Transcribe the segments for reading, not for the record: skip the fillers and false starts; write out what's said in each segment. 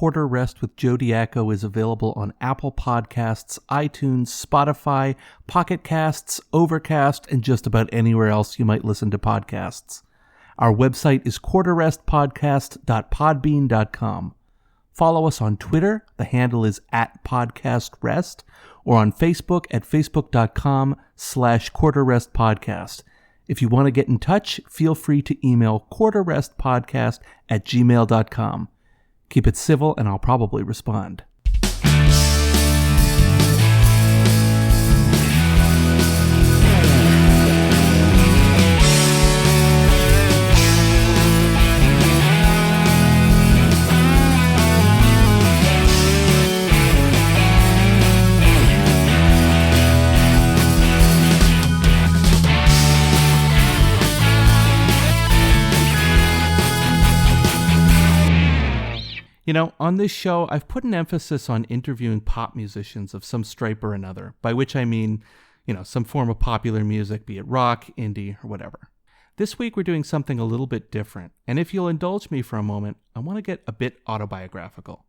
Quarter Rest with Joe Diaco is available on Apple Podcasts, iTunes, Spotify, Pocket Casts, Overcast, and just about anywhere else you might listen to podcasts. Our website is quarterrestpodcast.podbean.com. Follow us on Twitter. The handle is @podcastrest, or on Facebook at facebook.com/quarterrestpodcast. If you want to get in touch, feel free to email quarterrestpodcast@gmail.com. Keep it civil and I'll probably respond. You know, on this show, I've put an emphasis on interviewing pop musicians of some stripe or another, by which I mean, some form of popular music, be it rock, indie, or whatever. This week, we're doing something a little bit different, and if you'll indulge me for a moment, I want to get a bit autobiographical.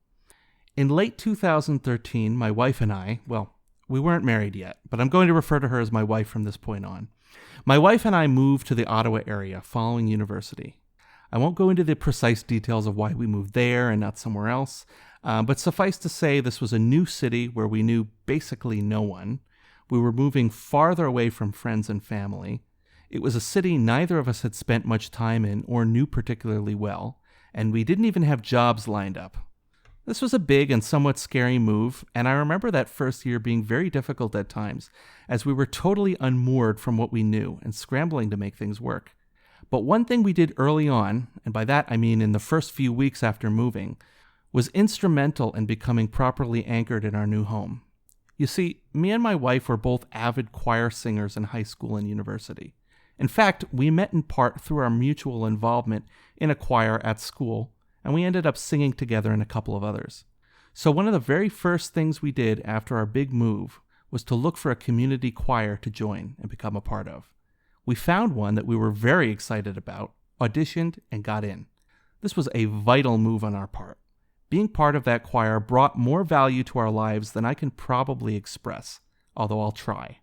In late 2013, my wife and I, we weren't married yet, but I'm going to refer to her as my wife from this point on. My wife and I moved to the Ottawa area following university. I won't go into the precise details of why we moved there and not somewhere else, but suffice to say this was a new city where we knew basically no one. We were moving farther away from friends and family. It was a city neither of us had spent much time in or knew particularly well, and we didn't even have jobs lined up. This was a big and somewhat scary move, and I remember that first year being very difficult at times, as we were totally unmoored from what we knew and scrambling to make things work. But one thing we did early on, and by that I mean in the first few weeks after moving, was instrumental in becoming properly anchored in our new home. You see, me and my wife were both avid choir singers in high school and university. In fact, we met in part through our mutual involvement in a choir at school, and we ended up singing together in a couple of others. So one of the very first things we did after our big move was to look for a community choir to join and become a part of. We found one that we were very excited about, auditioned, and got in. This was a vital move on our part. Being part of that choir brought more value to our lives than I can probably express, although I'll try.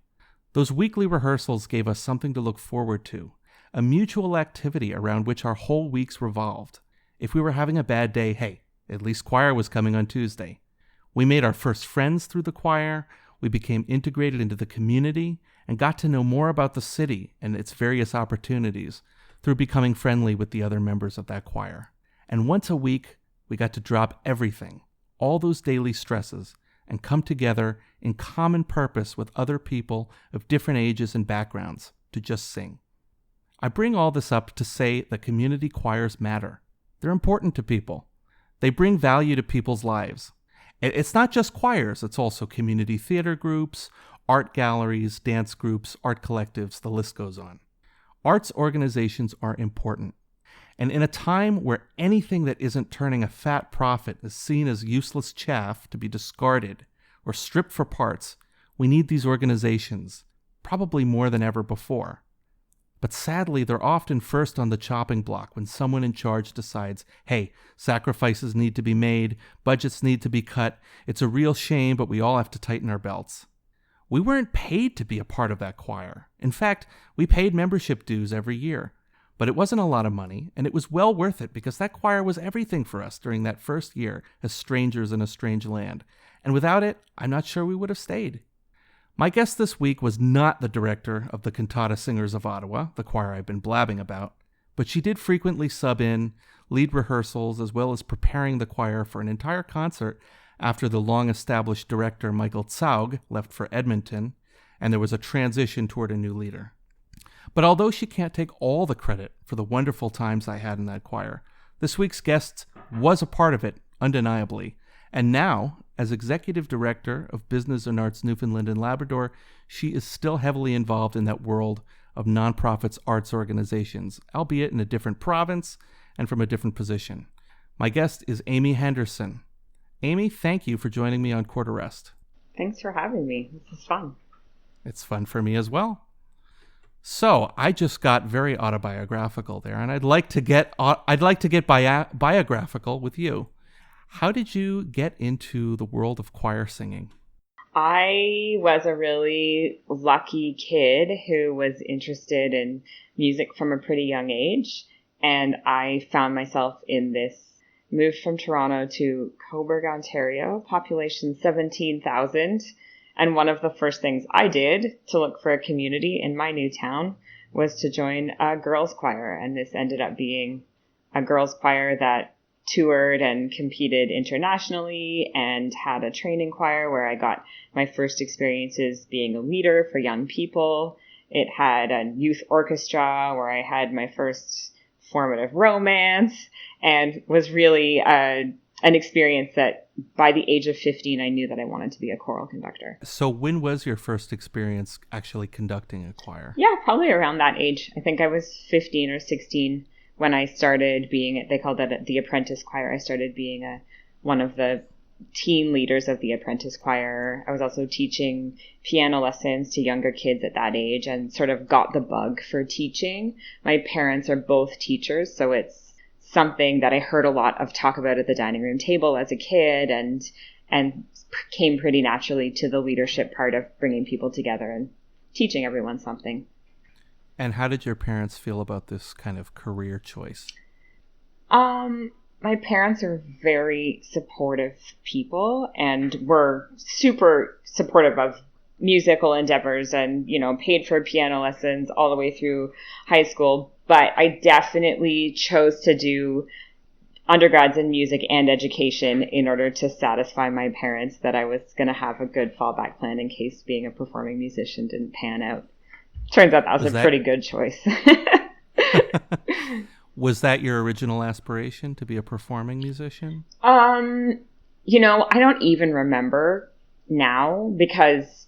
Those weekly rehearsals gave us something to look forward to, a mutual activity around which our whole weeks revolved. If we were having a bad day, hey, at least choir was coming on Tuesday. We made our first friends through the choir, we became integrated into the community, and got to know more about the city and its various opportunities through becoming friendly with the other members of that choir. And once a week, we got to drop everything, all those daily stresses, and come together in common purpose with other people of different ages and backgrounds to just sing. I bring all this up to say that community choirs matter. They're important to people. They bring value to people's lives. It's not just choirs, it's also community theater groups, art galleries, dance groups, art collectives, the list goes on. Arts organizations are important. And in a time where anything that isn't turning a fat profit is seen as useless chaff to be discarded or stripped for parts, we need these organizations, probably more than ever before. But sadly, they're often first on the chopping block when someone in charge decides, hey, sacrifices need to be made, budgets need to be cut, it's a real shame, but we all have to tighten our belts. We weren't paid to be a part of that choir. In fact, we paid membership dues every year. But it wasn't a lot of money, and it was well worth it because that choir was everything for us during that first year as strangers in a strange land. And without it, I'm not sure we would have stayed. My guest this week was not the director of the Cantata Singers of Ottawa, the choir I've been blabbing about, but she did frequently sub in, lead rehearsals, as well as preparing the choir for an entire concert after the long-established director Michael Zaug left for Edmonton, and there was a transition toward a new leader. But although she can't take all the credit for the wonderful times I had in that choir, this week's guest was a part of it, undeniably. And now, as Executive Director of Business and Arts Newfoundland and Labrador, she is still heavily involved in that world of nonprofits arts organizations, albeit in a different province and from a different position. My guest is Amy Henderson. Amy, thank you for joining me on Quarter Rest. Thanks for having me. This is fun. It's fun for me as well. So I just got very autobiographical there, and I'd like to get biographical with you. How did you get into the world of choir singing? I was a really lucky kid who was interested in music from a pretty young age. And I found myself in this move from Toronto to Cobourg, Ontario, population 17,000. And one of the first things I did to look for a community in my new town was to join a girls' choir. And this ended up being a girls' choir that toured and competed internationally and had a training choir where I got my first experiences being a leader for young people. It had a youth orchestra where I had my first formative romance and was really an experience that by the age of 15, I knew that I wanted to be a choral conductor. So when was your first experience actually conducting a choir? Yeah, probably around that age. I think I was 15 or 16 when I started being, they called it the apprentice choir. I started being one of the teen leaders of the apprentice choir. I was also teaching piano lessons to younger kids at that age and sort of got the bug for teaching. My parents are both teachers, so it's something that I heard a lot of talk about at the dining room table as a kid and came pretty naturally to the leadership part of bringing people together and teaching everyone something. And how did your parents feel about this kind of career choice? My parents are very supportive people and were super supportive of musical endeavors and, paid for piano lessons all the way through high school. But I definitely chose to do undergrads in music and education in order to satisfy my parents that I was going to have a good fallback plan in case being a performing musician didn't pan out. Turns out that was a pretty good choice. Was that your original aspiration, to be a performing musician? I don't even remember now because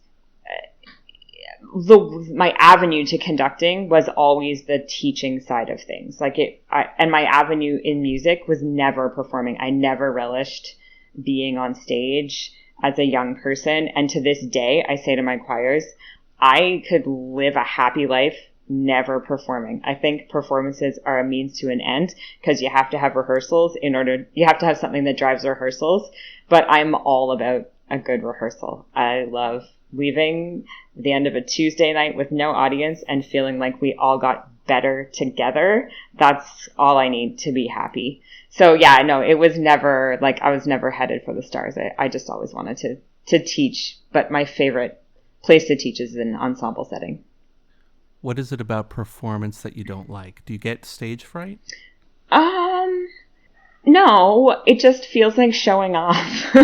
my avenue to conducting was always the teaching side of things. And my avenue in music was never performing. I never relished being on stage as a young person. And to this day, I say to my choirs, I could live a happy life never performing. I think performances are a means to an end because you have to have rehearsals you have to have something that drives rehearsals. But I'm all about a good rehearsal. I love leaving the end of a Tuesday night with no audience and feeling like we all got better together. That's all I need to be happy. So yeah, no, it was never I was never headed for the stars. I just always wanted to teach, but my favorite place to teach is in an ensemble setting. What is it about performance that you don't like? Do you get stage fright? No, it just feels like showing off.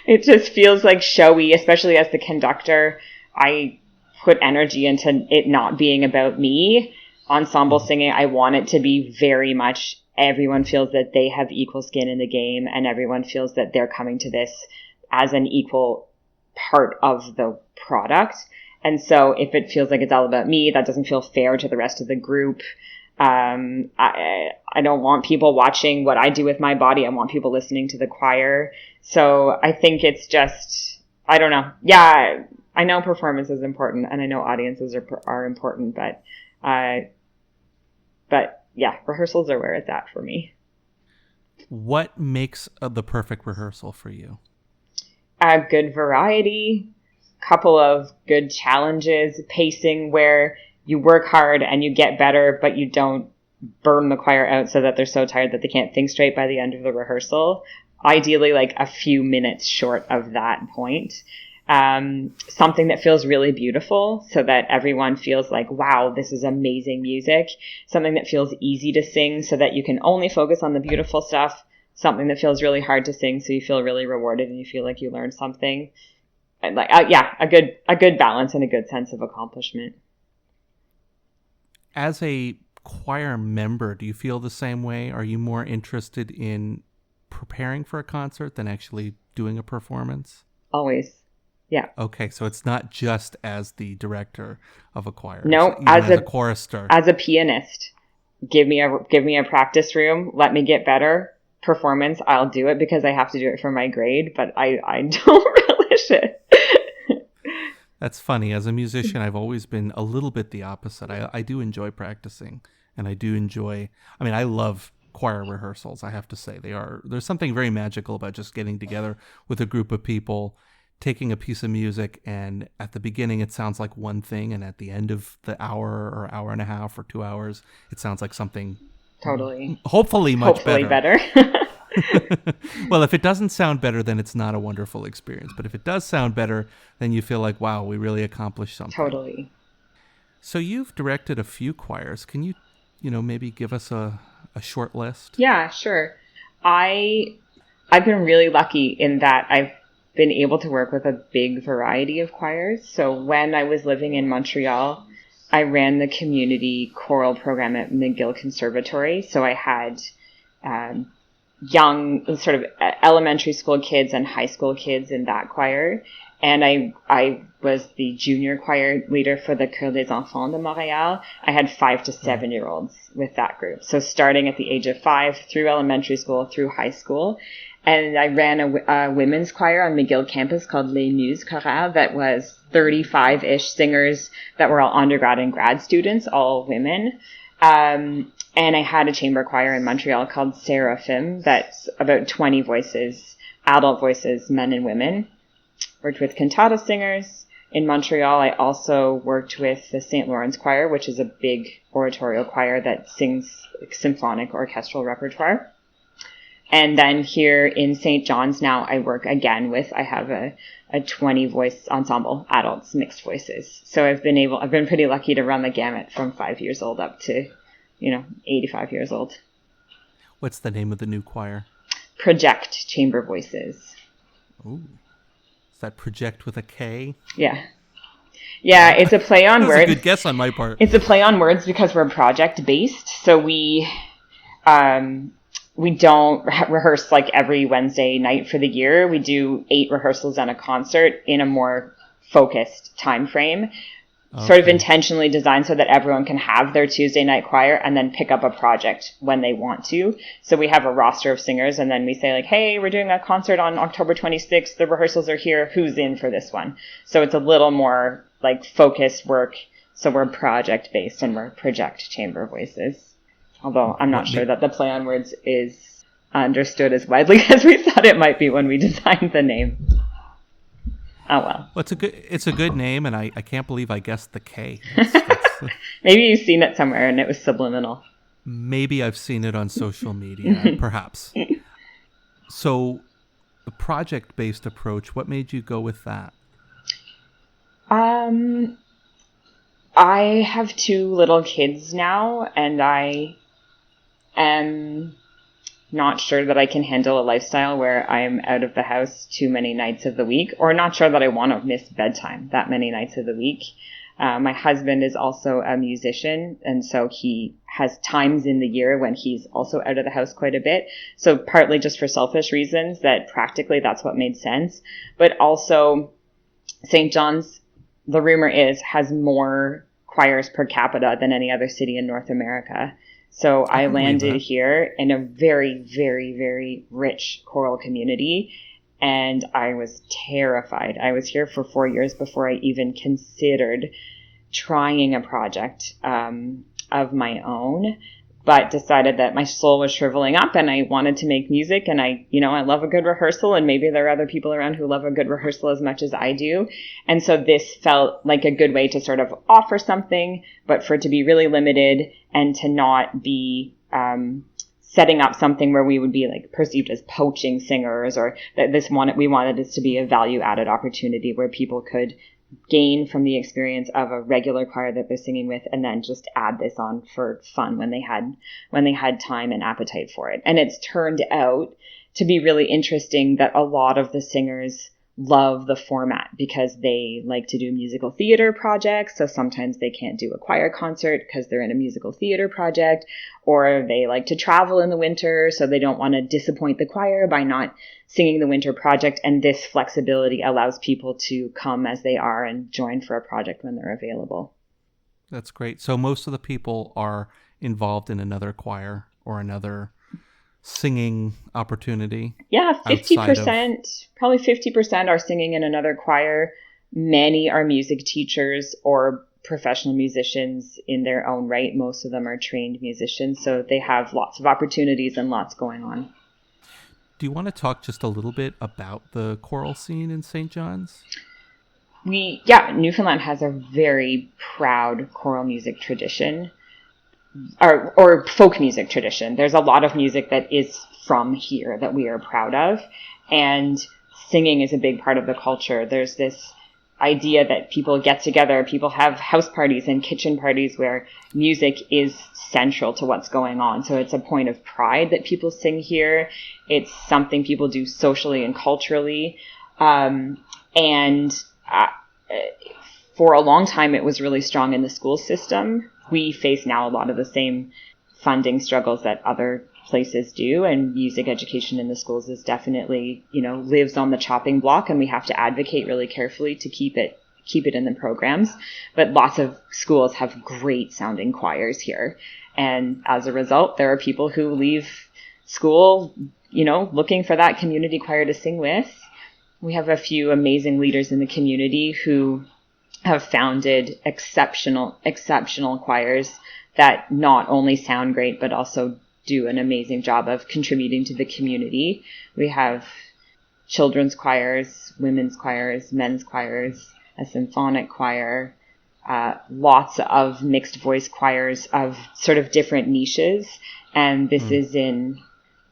It just feels like showy, especially as the conductor. I put energy into it not being about me. Ensemble singing, I want it to be very much everyone feels that they have equal skin in the game and everyone feels that they're coming to this as an equal part of the product. And so if it feels like it's all about me, that doesn't feel fair to the rest of the group. I don't want people watching what I do with my body. I want people listening to the choir. So I think it's just, I don't know. Yeah, I know performance is important and I know audiences are important, but yeah, rehearsals are where it's at for me. What makes the perfect rehearsal for you? A good variety, couple of good challenges, pacing where you work hard and you get better, but you don't burn the choir out so that they're so tired that they can't think straight by the end of the rehearsal. Ideally, a few minutes short of that point. Something that feels really beautiful so that everyone feels like, wow, this is amazing music. Something that feels easy to sing so that you can only focus on the beautiful stuff. Something that feels really hard to sing so you feel really rewarded and you feel like you learned something. And a good balance and a good sense of accomplishment. As a choir member, do you feel the same way? Are you more interested in preparing for a concert than actually doing a performance? Always. Yeah. Okay, so it's not just as the director of a choir. No, as a chorister. As a pianist. Give me a practice room, let me get better. Performance, I'll do it because I have to do it for my grade, but I don't relish it. That's funny. As a musician, I've always been a little bit the opposite. I do enjoy practicing, and I do enjoy, I love choir rehearsals, I have to say. There's something very magical about just getting together with a group of people, taking a piece of music, and at the beginning it sounds like one thing, and at the end of the hour or hour and a half or 2 hours, it sounds like something Totally. hopefully much better. Well, if it doesn't sound better, then it's not a wonderful experience. But if it does sound better, then you feel like, wow, we really accomplished something. Totally. So you've directed a few choirs. Can you maybe give us a short list? Yeah, sure. I've been really lucky in that I've been able to work with a big variety of choirs. So when I was living in Montreal, I ran the community choral program at McGill Conservatory. So I had young sort of elementary school kids and high school kids in that choir. And I was the junior choir leader for the Chœur des Enfants de Montréal. I had 5 to 7 year olds with that group. So starting at the age of 5 through elementary school, through high school. And I ran a women's choir on McGill campus called Les Muses Chorales that was 35-ish singers that were all undergrad and grad students, all women. And I had a chamber choir in Montreal called Seraphim that's about 20 voices, adult voices, men and women. Worked with cantata singers. In Montreal, I also worked with the St. Lawrence Choir, which is a big oratorio choir that sings symphonic orchestral repertoire. And then here in St. John's now, I work again I have a 20-voice ensemble, adults, mixed voices. So I've been pretty lucky to run the gamut from 5 years old up to, 85 years old. What's the name of the new choir? Project Chamber Voices. Ooh. Is that project with a K? Yeah. Yeah, it's a play on words. That's a good guess on my part. It's a play on words because we're project-based. So we don't rehearse like every Wednesday night for the year. We do 8 rehearsals and a concert in a more focused time frame. Okay. Sort of intentionally designed so that everyone can have their Tuesday night choir and then pick up a project when they want to. So we have a roster of singers and then we say like, hey, we're doing a concert on October 26th. The rehearsals are here. Who's in for this one? So it's a little more like focused work. So we're project based and we're project chamber voices. Although I'm not sure that the play on words is understood as widely as we thought it might be when we designed the name. Oh, well. Well, it's a good name, and I can't believe I guessed the K. Maybe you've seen it somewhere, and it was subliminal. Maybe I've seen it on social media, perhaps. So, the project-based approach, what made you go with that? I have 2 little kids now, and I am not sure that I can handle a lifestyle where I'm out of the house too many nights of the week, or not sure that I want to miss bedtime that many nights of the week. My husband is also a musician, and so he has times in the year when he's also out of the house quite a bit. So partly just for selfish reasons that practically that's what made sense. But also St. John's, the rumor is, has more choirs per capita than any other city in North America. So I landed here in a very, very, very rich choral community, and I was terrified. I was here for 4 years before I even considered trying a project of my own, but decided that my soul was shriveling up and I wanted to make music, and I love a good rehearsal, and maybe there are other people around who love a good rehearsal as much as I do. And so this felt like a good way to sort of offer something, but for it to be really limited and to not be setting up something where we would be like perceived as poaching singers, or that we wanted this to be a value added opportunity where people could gain from the experience of a regular choir that they're singing with, and then just add this on for fun when they had time and appetite for it. And it's turned out to be really interesting that a lot of the singers love the format because they like to do musical theater projects. So sometimes they can't do a choir concert because they're in a musical theater project, or they like to travel in the winter, so they don't want to disappoint the choir by not singing the winter project. And this flexibility allows people to come as they are and join for a project when they're available. That's great. So most of the people are involved in another choir or another singing opportunity? Yeah, 50%, probably 50% are singing in another choir. Many are music teachers or professional musicians in their own right. Most of them are trained musicians, so they have lots of opportunities and lots going on. Do you want to talk just a little bit about the choral scene in St. John's? Newfoundland has a very proud choral music tradition, or folk music tradition. There's a lot of music that is from here that we are proud of, and singing is a big part of the culture. There's this idea that people get together, people have house parties and kitchen parties where music is central to what's going on. So it's a point of pride that people sing here. It's something people do socially and culturally. For a long time, it was really strong in the school system. We face now a lot of the same funding struggles that other places do, and music education in the schools is definitely, lives on the chopping block, and we have to advocate really carefully to keep it in the programs. But lots of schools have great sounding choirs here, and as a result, there are people who leave school, looking for that community choir to sing with. We have a few amazing leaders in the community who have founded exceptional choirs that not only sound great, but also do an amazing job of contributing to the community. We have children's choirs, women's choirs, men's choirs, a symphonic choir, lots of mixed voice choirs of sort of different niches. And this is in,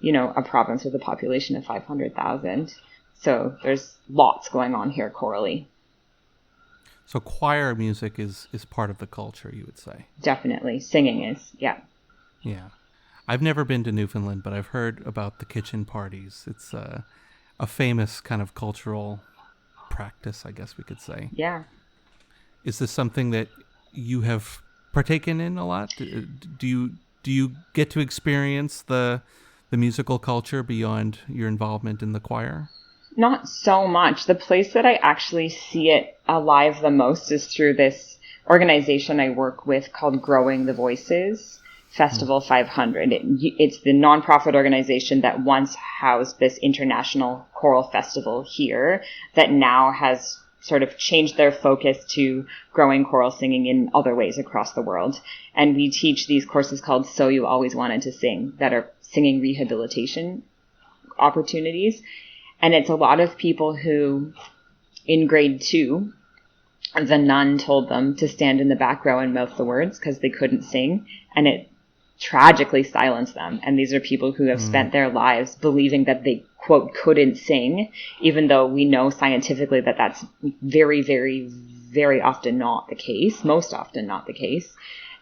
a province with a population of 500,000. So there's lots going on here chorally. So choir music is part of the culture, you would say? Definitely. Singing is, yeah. Yeah. I've never been to Newfoundland, but I've heard about the kitchen parties. It's a famous kind of cultural practice, I guess we could say. Yeah. Is this something that you have partaken in a lot? Do you get to experience the musical culture beyond your involvement in the choir? Not so much. The place that I actually see it alive the most is through this organization I work with called Growing the Voices Festival 500. It's the nonprofit organization that once housed this international choral festival here that now has sort of changed their focus to growing choral singing in other ways across the world. And we teach these courses called So You Always Wanted to Sing that are singing rehabilitation opportunities. And it's a lot of people who, in grade 2, the nun told them to stand in the back row and mouth the words because they couldn't sing. And it tragically silenced them. And these are people who have spent their lives believing that they, quote, couldn't sing, even though we know scientifically that that's very, very, very often not the case, most often not the case.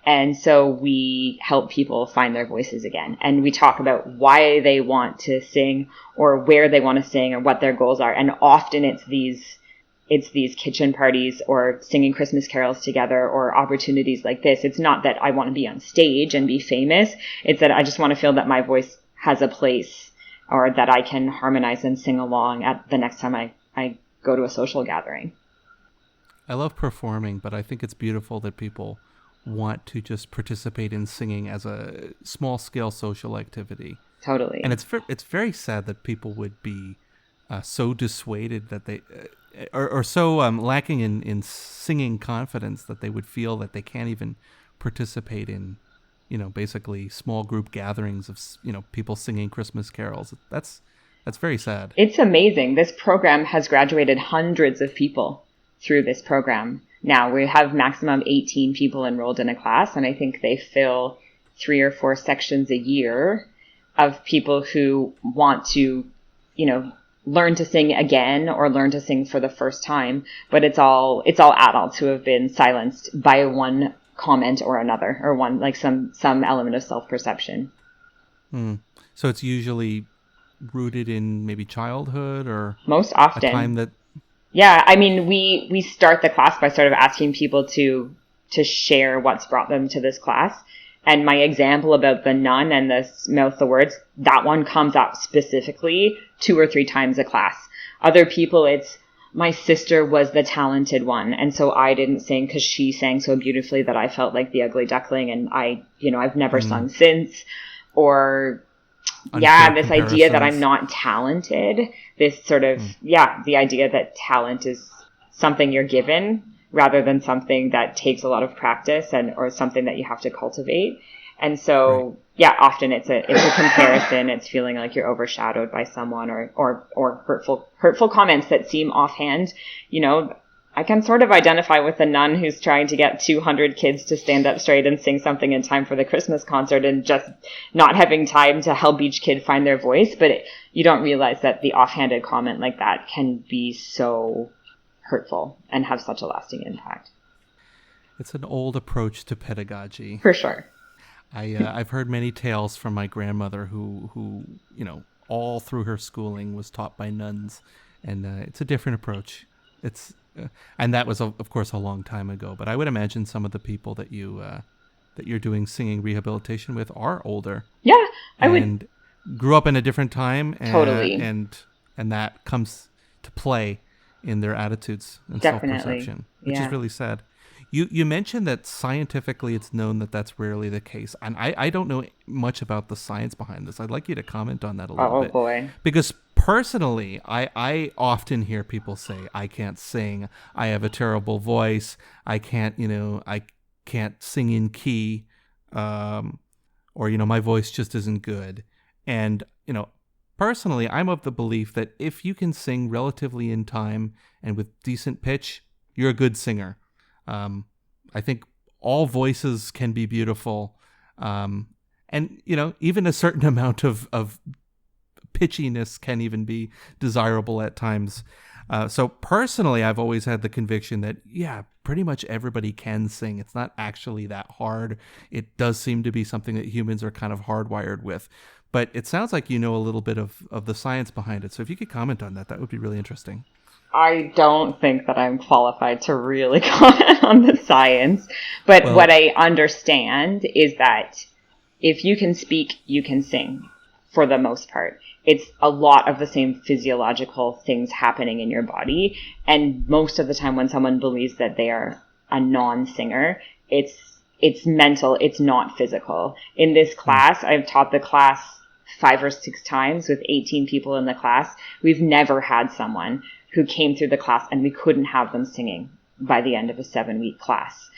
And so we help people find their voices again. And we talk about why they want to sing or where they want to sing or what their goals are. And often it's these kitchen parties or singing Christmas carols together or opportunities like this. It's not that I want to be on stage and be famous. It's that I just want to feel that my voice has a place or that I can harmonize and sing along at the next time I go to a social gathering. I love performing, but I think it's beautiful that people want to just participate in singing as a small-scale social activity. Totally. And it's very sad that people would be so dissuaded that they or so lacking in singing confidence that they would feel that they can't even participate in, basically small group gatherings of, people singing Christmas carols. That's very sad. It's amazing. This program has graduated hundreds of people through this program. Now we have maximum 18 people enrolled in a class, and I think they fill 3 or 4 sections a year of people who want to, learn to sing again or learn to sing for the first time. But it's all adults who have been silenced by one comment or another, or one like some element of self-perception. So it's usually rooted in maybe childhood or most often a time that. Yeah, I mean, we start the class by sort of asking people to share what's brought them to this class. And my example about the nun and the mouth the words, that one comes up specifically 2 or 3 times a class. Other people, it's my sister was the talented one, and so I didn't sing because she sang so beautifully that I felt like the ugly duckling, and I've never sung since. Or this idea that I'm not talented, this sort of, the idea that talent is something you're given rather than something that takes a lot of practice or something that you have to cultivate. And so, yeah, often it's a comparison. It's feeling like you're overshadowed by someone or hurtful comments that seem offhand. You know, I can sort of identify with the nun who's trying to get 200 kids to stand up straight and sing something in time for the Christmas concert and just not having time to help each kid find their voice. But you don't realize that the offhanded comment like that can be so hurtful and have such a lasting impact. It's an old approach to pedagogy. For sure. I've heard many tales from my grandmother who all through her schooling was taught by nuns, and it's a different approach. It's and that was of course a long time ago. But I would imagine some of the people that you're doing singing rehabilitation with are older. Yeah, and grew up in a different time. Totally. And that comes to play in their attitudes and Definitely. self-perception, which is really sad. You mentioned that scientifically it's known that that's rarely the case. And I don't know much about the science behind this. I'd like you to comment on that a little bit. Oh, boy. Because personally, I often hear people say, I can't sing. I have a terrible voice. I can't sing in key. Or, my voice just isn't good. And, personally, I'm of the belief that if you can sing relatively in time and with decent pitch, you're a good singer. I think all voices can be beautiful. And, even a certain amount of pitchiness can even be desirable at times. So personally, I've always had the conviction that, pretty much everybody can sing. It's not actually that hard. It does seem to be something that humans are kind of hardwired with. But it sounds like you know a little bit of the science behind it. So if you could comment on that, that would be really interesting. I don't think that I'm qualified to really comment on the science, but what I understand is that if you can speak, you can sing for the most part. It's a lot of the same physiological things happening in your body. And most of the time when someone believes that they are a non-singer, it's mental, it's not physical. In this class, I've taught the class 5 or 6 times with 18 people in the class. We've never had someone who came through the class and we couldn't have them singing by the end of a 7-week class.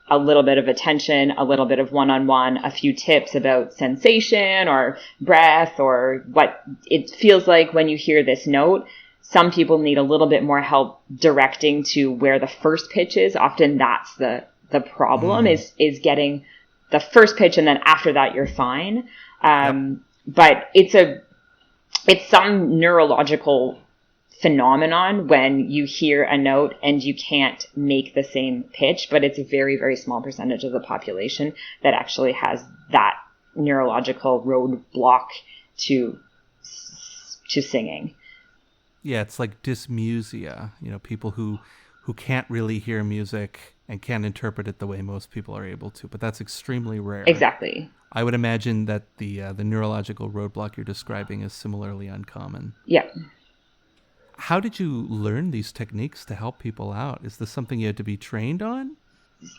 A little bit of attention, a little bit of one-on-one, a few tips about sensation or breath or what it feels like when you hear this note. Some people need a little bit more help directing to where the first pitch is. Often that's the problem is getting the first pitch, and then after that you're fine. But it's some neurological phenomenon when you hear a note and you can't make the same pitch, but it's a very, very small percentage of the population that actually has that neurological roadblock to singing. Yeah, it's like dysmusia, people who can't really hear music and can't interpret it the way most people are able to, but that's extremely rare. Exactly. I would imagine that the neurological roadblock you're describing is similarly uncommon. Yeah. How did you learn these techniques to help people out? Is this something you had to be trained on?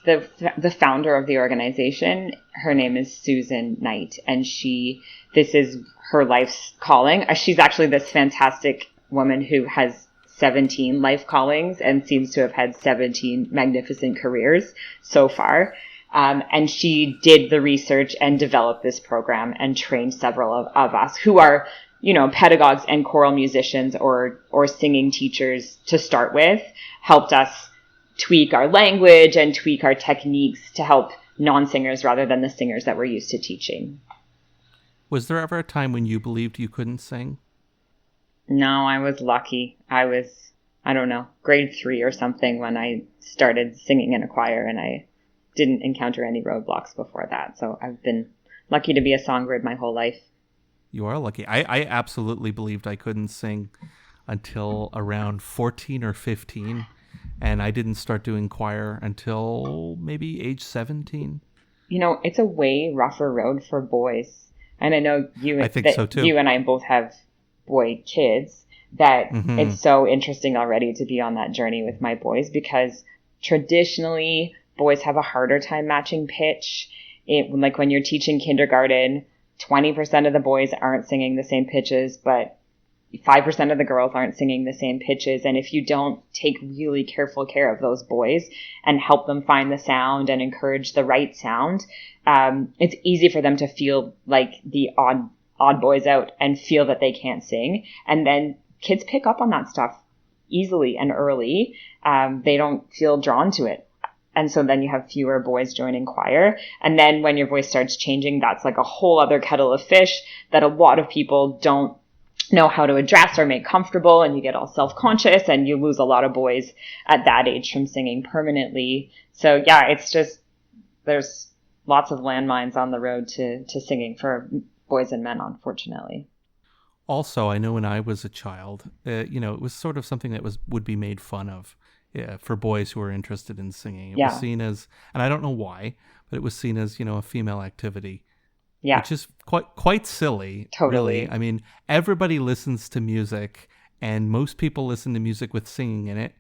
The founder of the organization, her name is Susan Knight, and this is her life's calling. She's actually this fantastic woman who has 17 life callings and seems to have had 17 magnificent careers so far. And she did the research and developed this program and trained several of us who are pedagogues and choral musicians or singing teachers to start with, helped us tweak our language and tweak our techniques to help non-singers rather than the singers that we're used to teaching. Was there ever a time when you believed you couldn't sing? No, I was lucky. I was, grade 3 or something when I started singing in a choir, and I didn't encounter any roadblocks before that. So I've been lucky to be a songbird my whole life. You are lucky. I absolutely believed I couldn't sing until around 14 or 15, and I didn't start doing choir until maybe age 17. It's a way rougher road for boys. And I know so too. You and I both have boy kids, that it's so interesting already to be on that journey with my boys, because traditionally boys have a harder time matching pitch. Like when you're teaching kindergarten, 20% of the boys aren't singing the same pitches, but 5% of the girls aren't singing the same pitches. And if you don't take really careful care of those boys and help them find the sound and encourage the right sound, it's easy for them to feel like the odd boys out and feel that they can't sing. And then kids pick up on that stuff easily and early. They don't feel drawn to it. And so then you have fewer boys joining choir. And then when your voice starts changing, that's like a whole other kettle of fish that a lot of people don't know how to address or make comfortable, and you get all self-conscious and you lose a lot of boys at that age from singing permanently. So yeah, it's just, there's lots of landmines on the road to singing for boys and men, unfortunately. Also, I know when I was a child, it was sort of something that would be made fun of for boys who were interested in singing. It was seen as, and I don't know why, but it was seen as, a female activity. Yeah. Which is quite silly. Totally. Really. I mean, everybody listens to music, and most people listen to music with singing in it,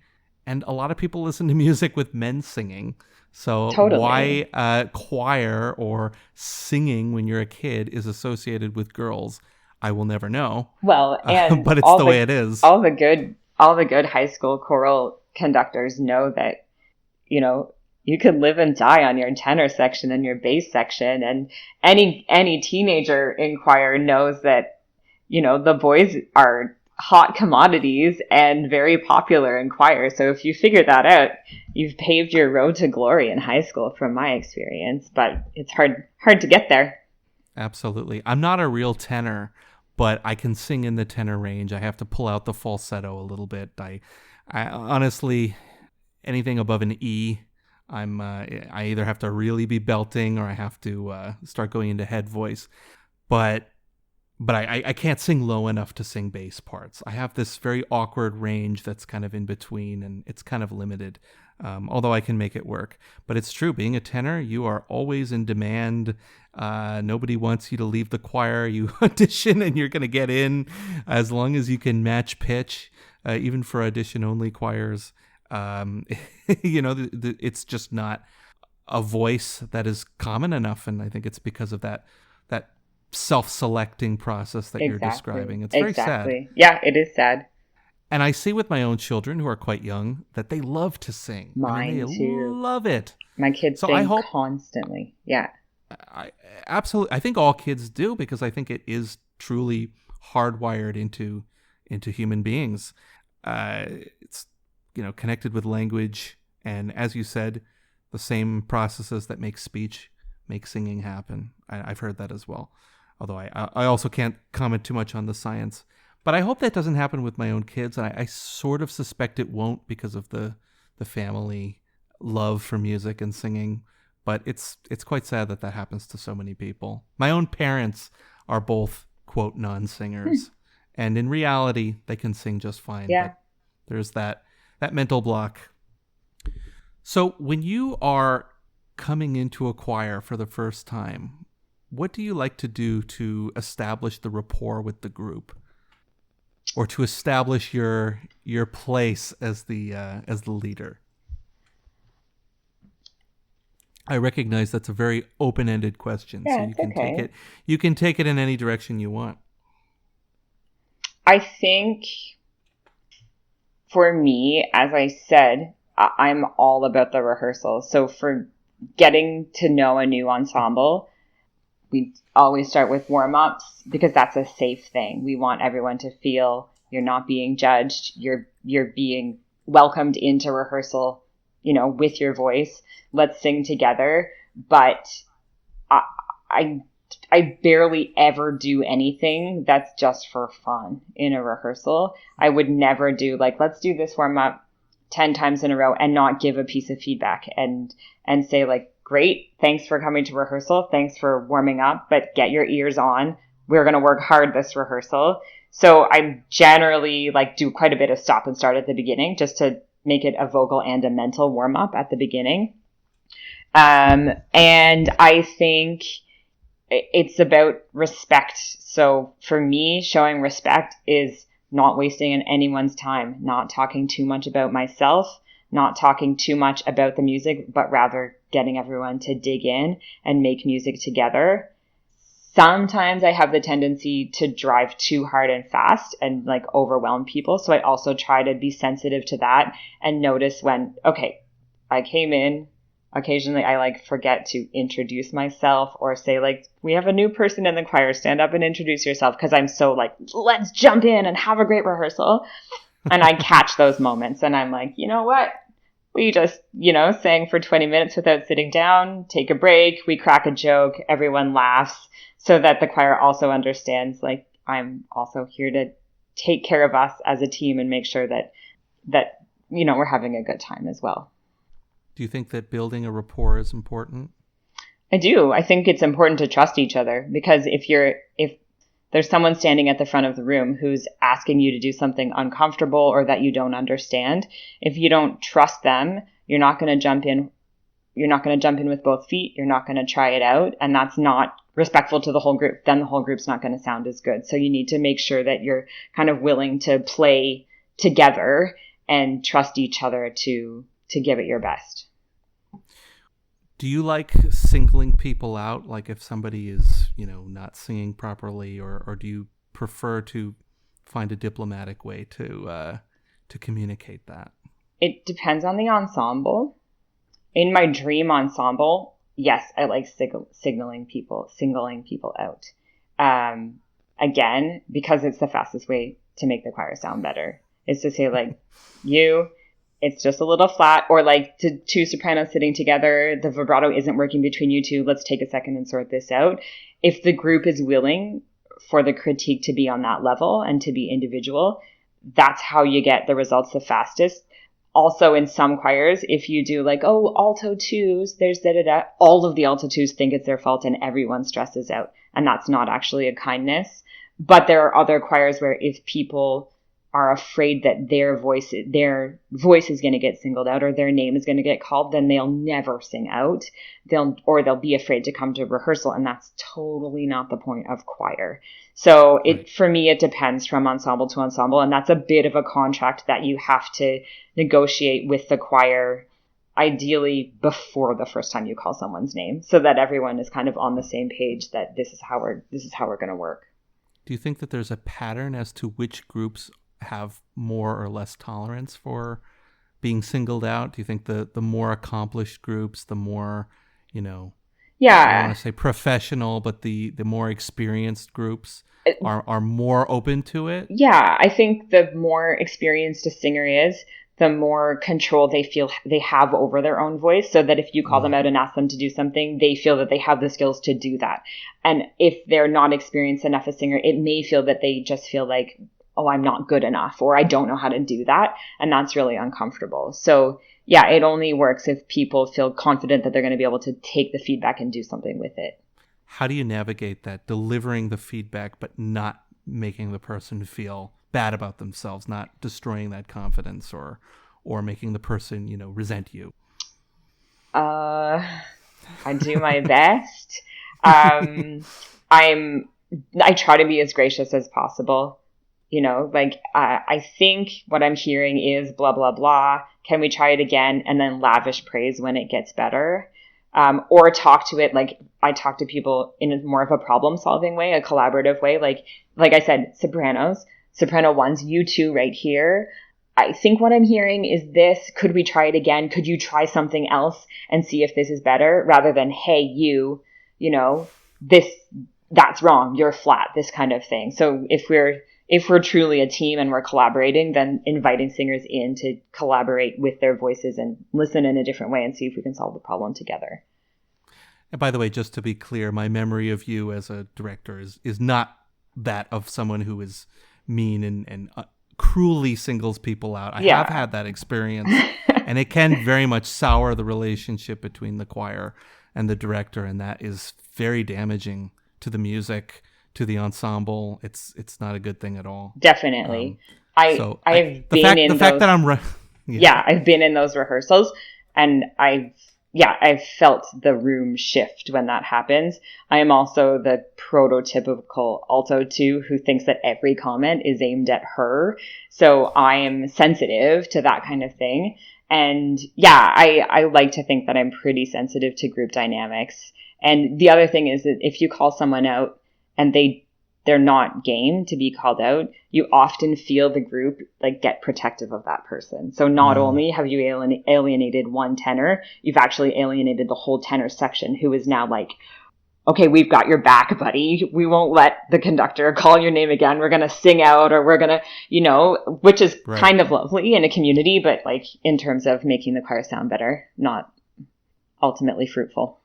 and a lot of people listen to music with men singing. So why choir or singing when you're a kid is associated with girls, I will never know. Well, and but it's the way it is. All the good high school choral conductors know that, you could live and die on your tenor section and your bass section. And any teenager in choir knows that, the boys are hot commodities and very popular in choir. So if you figure that out, you've paved your road to glory in high school from my experience, but it's hard to get there. Absolutely. I'm not a real tenor, but I can sing in the tenor range. I have to pull out the falsetto a little bit. I honestly, anything above an E, I either have to really be belting or I have to start going into head voice, but I can't sing low enough to sing bass parts. I have this very awkward range that's kind of in between, and it's kind of limited, although I can make it work. But it's true, being a tenor, you are always in demand. Nobody wants you to leave the choir. You audition and you're going to get in as long as you can match pitch, even for audition-only choirs. It's just not a voice that is common enough, and I think it's because of that self-selecting process that you're describing. It's very sad. Yeah, it is sad. And I see with my own children who are quite young that they love to sing. Mine too. Love it. My kids sing constantly. Yeah. Absolutely. I think all kids do, because I think it is truly hardwired into human beings. It's connected with language, and as you said, the same processes that make speech make singing happen. I've heard that as well, although I also can't comment too much on the science. But I hope that doesn't happen with my own kids, and I sort of suspect it won't because of the family love for music and singing. But it's quite sad that happens to so many people. My own parents are both, quote, non-singers, and in reality, they can sing just fine. Yeah. But there's that mental block. So when you are coming into a choir for the first time, what do you like to do to establish the rapport with the group, or to establish your place as the leader? I recognize that's a very open-ended question, yeah, so you can take it in any direction you want. I think for me, as I said, I'm all about the rehearsal. So for getting to know a new ensemble, we always start with warm-ups because that's a safe thing. We want everyone to feel you're not being judged. You're being welcomed into rehearsal, with your voice. Let's sing together. But I barely ever do anything that's just for fun in a rehearsal. I would never do let's do this warm up 10 times in a row and not give a piece of feedback and say great, thanks for coming to rehearsal. Thanks for warming up, but get your ears on. We're going to work hard this rehearsal. So I generally do quite a bit of stop and start at the beginning just to make it a vocal and a mental warm up at the beginning. And I think it's about respect. So for me, showing respect is not wasting anyone's time, not talking too much about myself, not talking too much about the music, but rather getting everyone to dig in and make music together. Sometimes I have the tendency to drive too hard and fast and like overwhelm people. So I also try to be sensitive to that and notice when, okay, I came in. Occasionally I like forget to introduce myself or say like, we have a new person in the choir, stand up and introduce yourself. Cause I'm so like, let's jump in and have a great rehearsal. And I catch those moments and I'm like, you know what? We just, sang for 20 minutes without sitting down, take a break, we crack a joke, everyone laughs, so that the choir also understands, like, I'm also here to take care of us as a team and make sure that we're having a good time as well. Do you think that building a rapport is important? I do. I think it's important to trust each other, because if there's someone standing at the front of the room who's asking you to do something uncomfortable or that you don't understand, if you don't trust them, you're not going to jump in. You're not going to jump in with both feet. You're not going to try it out. And that's not respectful to the whole group. Then the whole group's not going to sound as good. So you need to make sure that you're kind of willing to play together and trust each other to give it your best. Do you like singling people out? Like if somebody is, not singing properly, or do you prefer to find a diplomatic way to communicate that? It depends on the ensemble. In my dream ensemble, yes, I like singling people out. Again, because it's the fastest way to make the choir sound better, is to say like, it's just a little flat, or like two sopranos sitting together, the vibrato isn't working between you two. Let's take a second and sort this out. If the group is willing for the critique to be on that level and to be individual, that's how you get the results the fastest. Also, in some choirs, if you do like, alto twos, there's da-da-da, all of the alto twos think it's their fault and everyone stresses out. And that's not actually a kindness. But there are other choirs where if people are afraid that their voice is going to get singled out or their name is going to get called, then they'll never sing out. They'll be afraid to come to rehearsal, and that's totally not the point of choir. So for me, it depends from ensemble to ensemble, and that's a bit of a contract that you have to negotiate with the choir, ideally before the first time you call someone's name, so that everyone is kind of on the same page that this is how we're going to work. Do you think that there's a pattern as to which groups have more or less tolerance for being singled out? Do you think the more accomplished groups, the more, I don't want to say professional, but the more experienced groups are more open to it? Yeah, I think the more experienced a singer is, the more control they feel they have over their own voice, so that if you call them out and ask them to do something, they feel that they have the skills to do that. And if they're not experienced enough a singer, it may feel that they just feel like, I'm not good enough, or I don't know how to do that. And that's really uncomfortable. So yeah, it only works if people feel confident that they're going to be able to take the feedback and do something with it. How do you navigate that, delivering the feedback, but not making the person feel bad about themselves, not destroying that confidence or making the person, resent you? I do my best. I try to be as gracious as possible. I think what I'm hearing is blah, blah, blah. Can we try it again? And then lavish praise when it gets better. Or talk to it like I talk to people in more of a problem solving way, a collaborative way. Like I said, soprano ones, you two right here. I think what I'm hearing is this. Could we try it again? Could you try something else and see if this is better? Rather than, hey, that's wrong. You're flat, this kind of thing. So if we're truly a team and we're collaborating, then inviting singers in to collaborate with their voices and listen in a different way and see if we can solve the problem together. And by the way, just to be clear, my memory of you as a director is not that of someone who is mean and cruelly singles people out. I have had that experience, and it can very much sour the relationship between the choir and the director, and that is very damaging to the music, to the ensemble. It's not a good thing at all. Definitely. I've been in those rehearsals, and I've felt the room shift when that happens. I am also the prototypical alto too, who thinks that every comment is aimed at her. So I am sensitive to that kind of thing. And I like to think that I'm pretty sensitive to group dynamics. And the other thing is that if you call someone out, and they're not game to be called out, you often feel the group like get protective of that person. So not only have you alienated one tenor, you've actually alienated the whole tenor section, who is now like, okay, we've got your back, buddy. We won't let the conductor call your name again. We're going to sing out, or we're going to, which is kind of lovely in a community, but like in terms of making the choir sound better, not ultimately fruitful.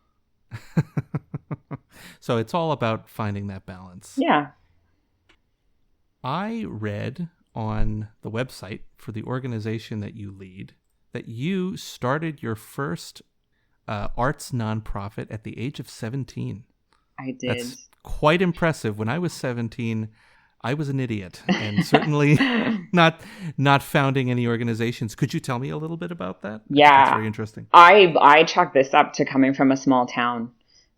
So it's all about finding that balance. Yeah. I read on the website for the organization that you lead that you started your first arts nonprofit at the age of 17. I did. That's quite impressive. When I was 17, I was an idiot and certainly not founding any organizations. Could you tell me a little bit about that? Yeah. That's very interesting. I chalk this up to coming from a small town.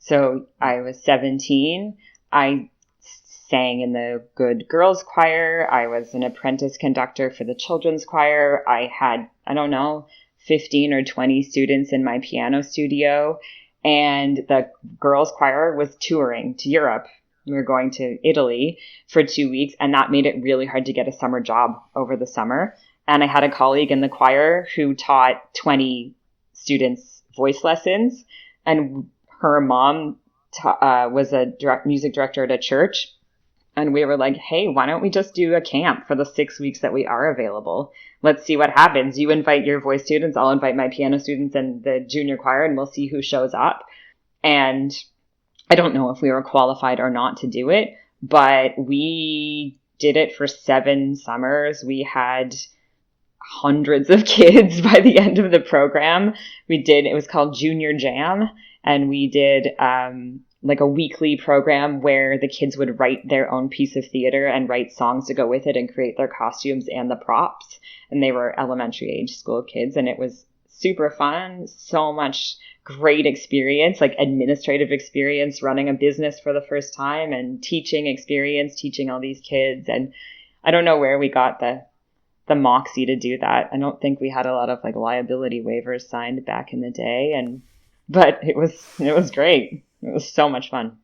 So I was 17. I sang in the good girls choir. I was an apprentice conductor for the children's choir. I had, 15 or 20 students in my piano studio. And the girls choir was touring to Europe. We were going to Italy for 2 weeks, and that made it really hard to get a summer job over the summer. And I had a colleague in the choir who taught 20 students voice lessons, and her mom was a music director at a church. And we were like, hey, why don't we just do a camp for the 6 weeks that we are available? Let's see what happens. You invite your voice students, I'll invite my piano students and the junior choir, and we'll see who shows up. And I don't know if we were qualified or not to do it, but we did it for 7 summers. We had hundreds of kids by the end of the program. It was called Junior Jam, and we did like a weekly program where the kids would write their own piece of theater and write songs to go with it and create their costumes and the props. And they were elementary age school kids, and it was super fun. So much great experience, like administrative experience, running a business for the first time, and teaching experience, teaching all these kids. And I don't know where we got the moxie to do that. I don't think we had a lot of like liability waivers signed back in the day, but it was great. It was so much fun.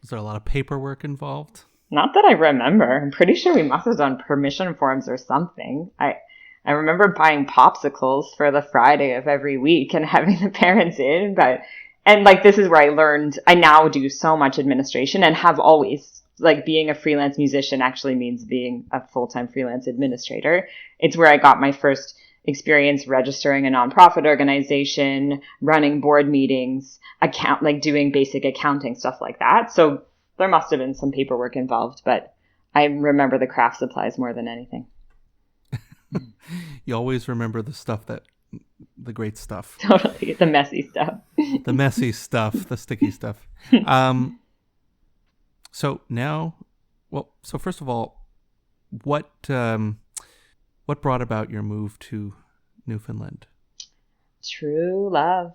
Was there a lot of paperwork involved? Not that I remember. I'm pretty sure we must have done permission forms or something. I remember buying popsicles for the Friday of every week and having the parents in. And like, this is where I learned, I now do so much administration and have always, like, being a freelance musician actually means being a full-time freelance administrator. It's where I got my first experience registering a nonprofit organization, running board meetings, doing basic accounting, stuff like that. So there must have been some paperwork involved, but I remember the craft supplies more than anything. You always remember the great stuff. Totally. The messy stuff. The messy stuff, the sticky stuff. So first of all, what brought about your move to Newfoundland? True love.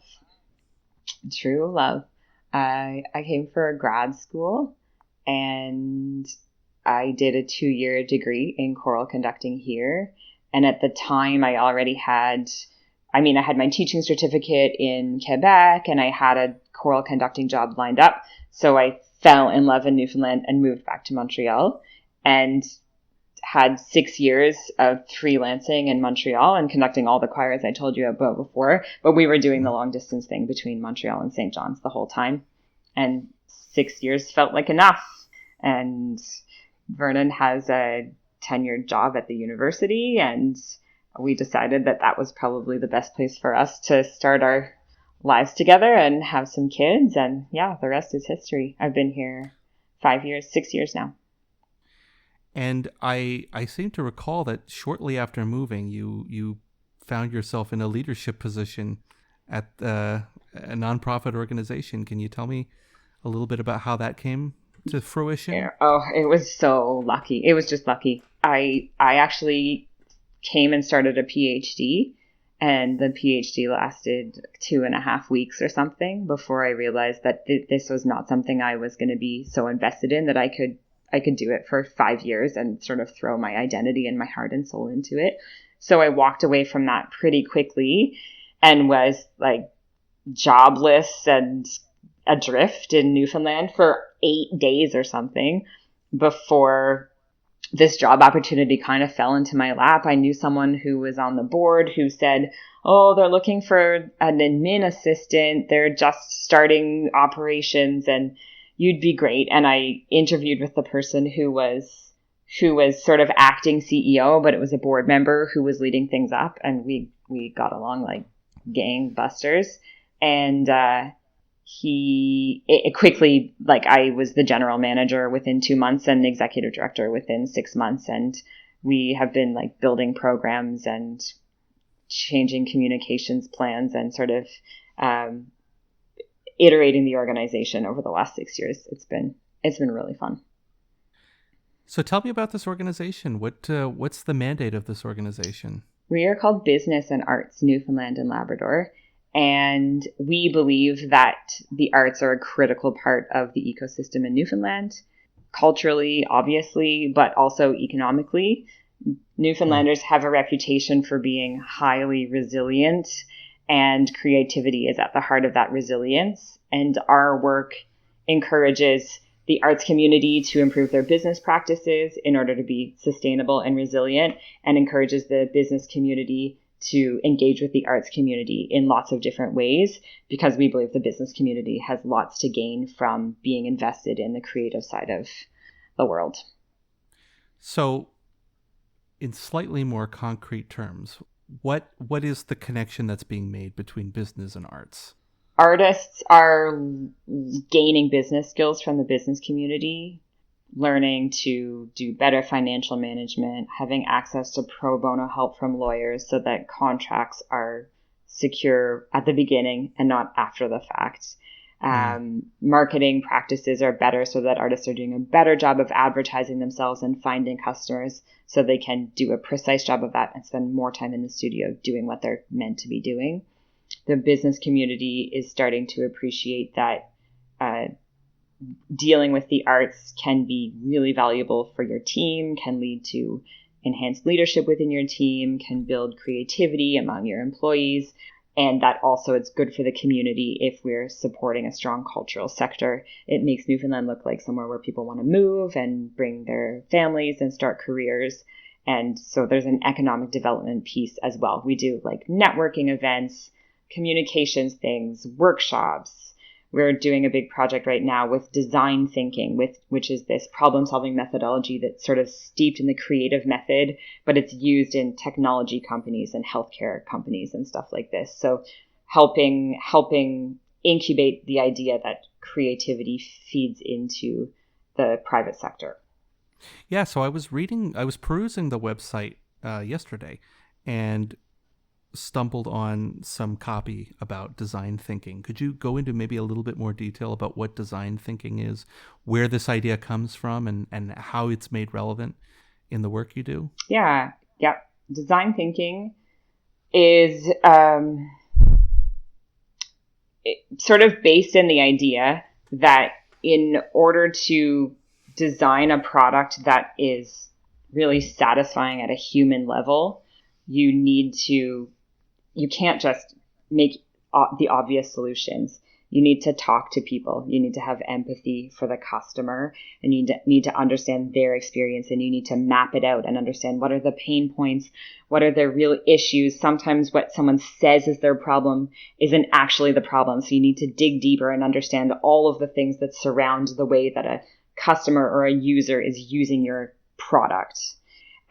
I came for grad school, and I did a 2-year degree in choral conducting here. And at the time I already had my teaching certificate in Quebec, and I had a choral conducting job lined up. So I fell in love in Newfoundland and moved back to Montreal, and had 6 years of freelancing in Montreal and conducting all the choirs I told you about before. But we were doing the long distance thing between Montreal and St. John's the whole time. And 6 years felt like enough. And Vernon has a tenured job at the university, and we decided that was probably the best place for us to start our lives together and have some kids. And yeah, the rest is history. I've been here 6 years now. And I seem to recall that shortly after moving, you found yourself in a leadership position at a nonprofit organization. Can you tell me a little bit about how that came to fruition? Yeah. Oh, it was so lucky. It was just lucky. I actually came and started a PhD, and the PhD lasted 2.5 weeks or something before I realized that this was not something I was going to be so invested in that I could do it for 5 years and sort of throw my identity and my heart and soul into it. So I walked away from that pretty quickly and was like jobless and adrift in Newfoundland for 8 days or something before this job opportunity kind of fell into my lap. I knew someone who was on the board who said, oh, they're looking for an admin assistant. They're just starting operations and you'd be great. And I interviewed with the person who was sort of acting CEO, but it was a board member who was leading things up. And we got along like gangbusters. And it quickly, like, I was the general manager within 2 months and the executive director within 6 months. And we have been like building programs and changing communications plans and sort of iterating the organization over the last 6 years. It's been really fun. So tell me about this organization. What's the mandate of this organization? We are called Business and Arts Newfoundland and Labrador. And we believe that the arts are a critical part of the ecosystem in Newfoundland, culturally, obviously, but also economically. Newfoundlanders have a reputation for being highly resilient, and creativity is at the heart of that resilience. And our work encourages the arts community to improve their business practices in order to be sustainable and resilient, and encourages the business community to engage with the arts community in lots of different ways, because we believe the business community has lots to gain from being invested in the creative side of the world. So, in slightly more concrete terms, what is the connection that's being made between business and arts? Artists are gaining business skills from the business community, learning to do better financial management, having access to pro bono help from lawyers so that contracts are secure at the beginning and not after the fact. Marketing practices are better so that artists are doing a better job of advertising themselves and finding customers so they can do a precise job of that and spend more time in the studio doing what they're meant to be doing. The business community is starting to appreciate that dealing with the arts can be really valuable for your team, can lead to enhanced leadership within your team, can build creativity among your employees, and that also it's good for the community if we're supporting a strong cultural sector. It makes Newfoundland look like somewhere where people want to move and bring their families and start careers. And so there's an economic development piece as well. We do like networking events, communications things, workshops. We're doing a big project right now with design thinking, which is this problem-solving methodology that's sort of steeped in the creative method, but it's used in technology companies and healthcare companies and stuff like this. So helping incubate the idea that creativity feeds into the private sector. Yeah, so I was perusing the website yesterday and stumbled on some copy about design thinking. Could you go into maybe a little bit more detail about what design thinking is, where this idea comes from, and how it's made relevant in the work you do? Yeah. Design thinking is sort of based in the idea that in order to design a product that is really satisfying at a human level, you can't just make the obvious solutions. You need to talk to people. You need to have empathy for the customer, and you need to understand their experience, and you need to map it out and understand what are the pain points, what are their real issues. Sometimes what someone says is their problem isn't actually the problem. So you need to dig deeper and understand all of the things that surround the way that a customer or a user is using your product.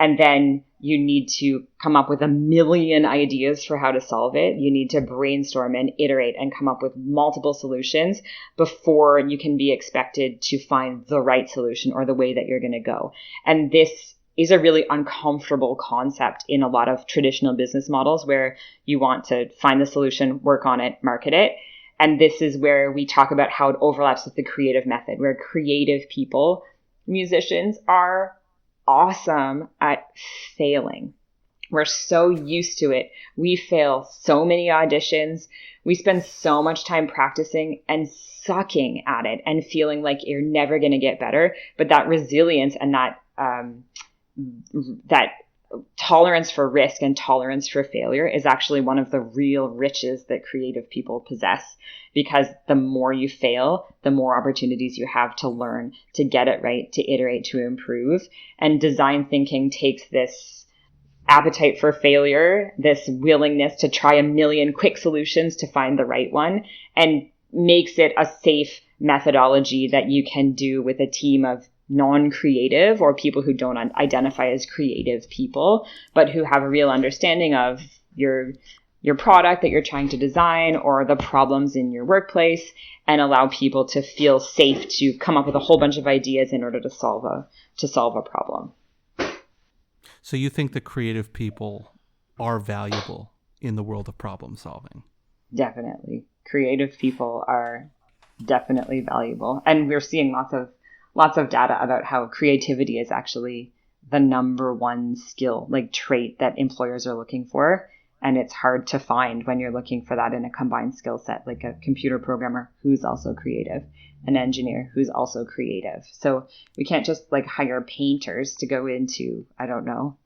And then you need to come up with a million ideas for how to solve it. You need to brainstorm and iterate and come up with multiple solutions before you can be expected to find the right solution or the way that you're going to go. And this is a really uncomfortable concept in a lot of traditional business models where you want to find the solution, work on it, market it. And this is where we talk about how it overlaps with the creative method, where creative people, musicians, are awesome at failing. We're so used to it. We fail so many auditions. We spend so much time practicing and sucking at it and feeling like you're never going to get better. But that resilience and that tolerance for risk and tolerance for failure is actually one of the real riches that creative people possess, because the more you fail, the more opportunities you have to learn, to get it right, to iterate, to improve. And design thinking takes this appetite for failure, this willingness to try a million quick solutions to find the right one, and makes it a safe methodology that you can do with a team of non-creative or people who don't identify as creative people, but who have a real understanding of your product that you're trying to design or the problems in your workplace, and allow people to feel safe to come up with a whole bunch of ideas in order to solve a problem. So you think that creative people are valuable in the world of problem solving? Definitely. Creative people are definitely valuable. And we're seeing lots of data about how creativity is actually the number one skill, like trait that employers are looking for. And it's hard to find when you're looking for that in a combined skill set, like a computer programmer who's also creative, an engineer who's also creative. So we can't just like hire painters to go into, I don't know,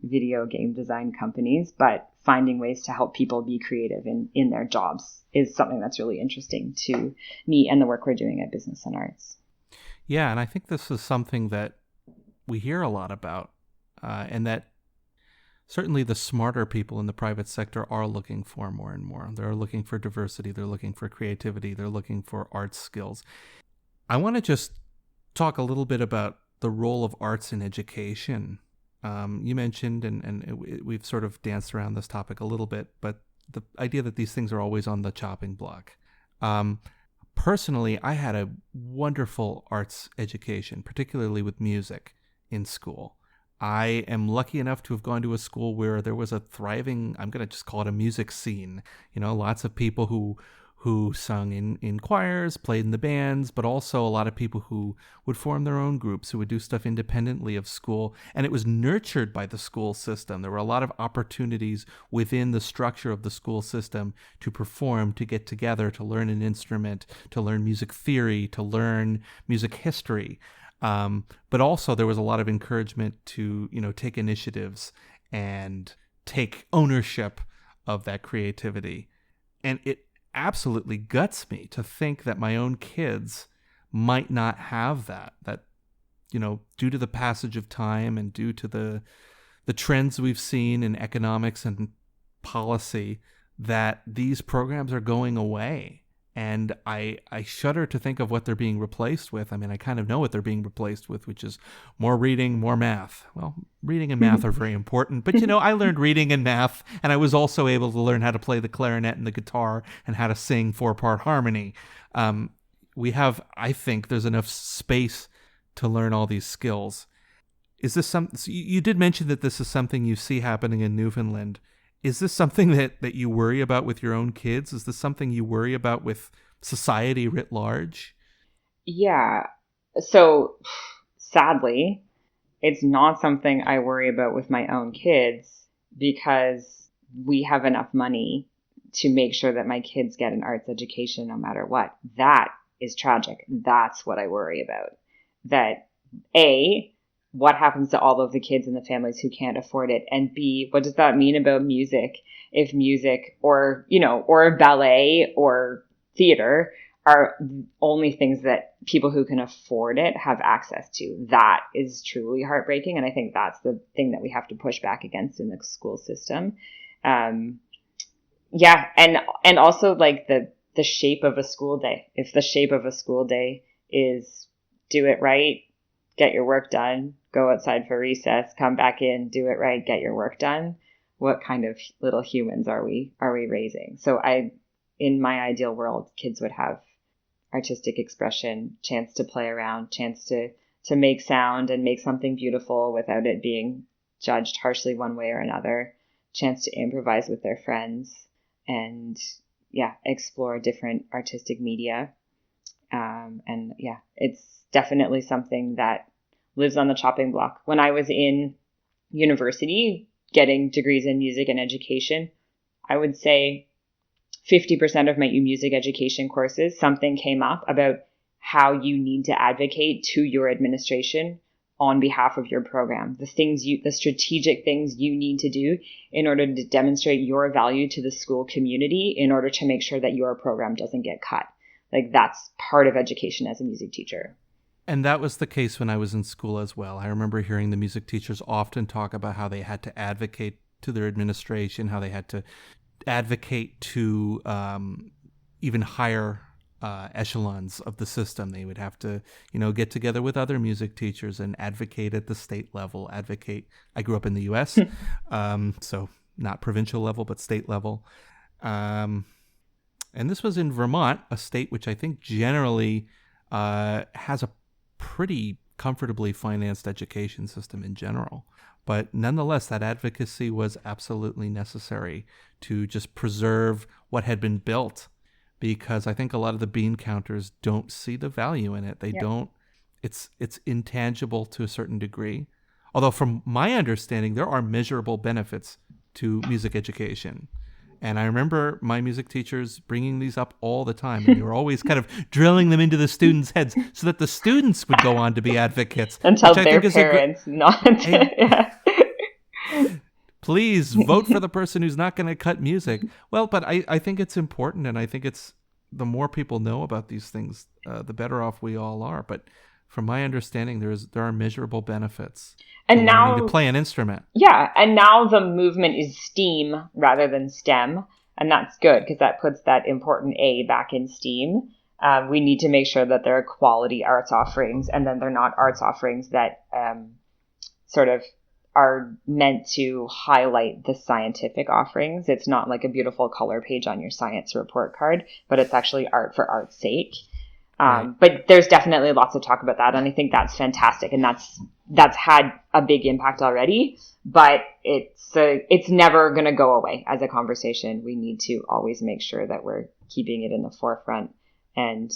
video game design companies, but finding ways to help people be creative in their jobs is something that's really interesting to me and the work we're doing at Business and Arts. Yeah, and I think this is something that we hear a lot about, and that certainly the smarter people in the private sector are looking for more and more. They're looking for diversity, they're looking for creativity, they're looking for arts skills. I want to just talk a little bit about the role of arts in education. You mentioned, and we've sort of danced around this topic a little bit, but the idea that these things are always on the chopping block. Personally, I had a wonderful arts education, particularly with music in school. I am lucky enough to have gone to a school where there was a thriving, I'm going to just call it a music scene. You know, lots of people who sung in choirs, played in the bands, but also a lot of people who would form their own groups, who would do stuff independently of school. And it was nurtured by the school system. There were a lot of opportunities within the structure of the school system to perform, to get together, to learn an instrument, to learn music theory, to learn music history. But also there was a lot of encouragement to, take initiatives and take ownership of that creativity. And it absolutely guts me to think that my own kids might not have that, due to the passage of time and due to the trends we've seen in economics and policy, that these programs are going away. And I shudder to think of what they're being replaced with. I mean, I kind of know what they're being replaced with, which is more reading, more math. Well, reading and math are very important. But, I learned reading and math, and I was also able to learn how to play the clarinet and the guitar and how to sing 4-part harmony. I think there's enough space to learn all these skills. Is this you did mention that this is something you see happening in Newfoundland. Is this something that you worry about with your own kids? Is this something you worry about with society writ large? Yeah. So sadly, it's not something I worry about with my own kids, because we have enough money to make sure that my kids get an arts education no matter what. That is tragic. That's what I worry about. That A, what happens to all of the kids in the families who can't afford it? And B, what does that mean about music if music or ballet or theater are only things that people who can afford it have access to? That is truly heartbreaking. And I think that's the thing that we have to push back against in the school system. And also like the shape of a school day. If the shape of a school day is do it right, get your work done, go outside for recess, come back in, do it right, get your work done, what kind of little humans are we raising? So in my ideal world, kids would have artistic expression, chance to play around, chance to make sound and make something beautiful without it being judged harshly one way or another, chance to improvise with their friends, and explore different artistic media. It's definitely something that lives on the chopping block. When I was in university getting degrees in music and education, I would say 50% of my music education courses, something came up about how you need to advocate to your administration on behalf of your program, the strategic things you need to do in order to demonstrate your value to the school community in order to make sure that your program doesn't get cut. Like, that's part of education as a music teacher. And that was the case when I was in school as well. I remember hearing the music teachers often talk about how they had to advocate to their administration, how they had to advocate to even higher echelons of the system. They would have to, get together with other music teachers and advocate at the state level. I grew up in the U.S., so not provincial level, but state level. And this was in Vermont, a state which I think generally has a pretty comfortably financed education system in general. But nonetheless, that advocacy was absolutely necessary to just preserve what had been built, because I think a lot of the bean counters don't see the value in it. They don't. It's intangible to a certain degree. Although from my understanding, there are measurable benefits to music education. And I remember my music teachers bringing these up all the time. And they were always kind of drilling them into the students' heads so that the students would go on to be advocates. And tell their parents not to. Please vote for the person who's not going to cut music. Well, but I think it's important, and I think it's the more people know about these things, the better off we all are. But from my understanding, there are measurable benefits. And now to play an instrument. Yeah, and now the movement is STEAM rather than STEM, and that's good because that puts that important A back in STEAM. We need to make sure that there are quality arts offerings, and then they're not arts offerings that sort of are meant to highlight the scientific offerings. It's not like a beautiful color page on your science report card, but it's actually art for art's sake. Right. But there's definitely lots of talk about that, and I think that's fantastic, and that's had a big impact already. But it's never going to go away as a conversation. We need to always make sure that we're keeping it in the forefront and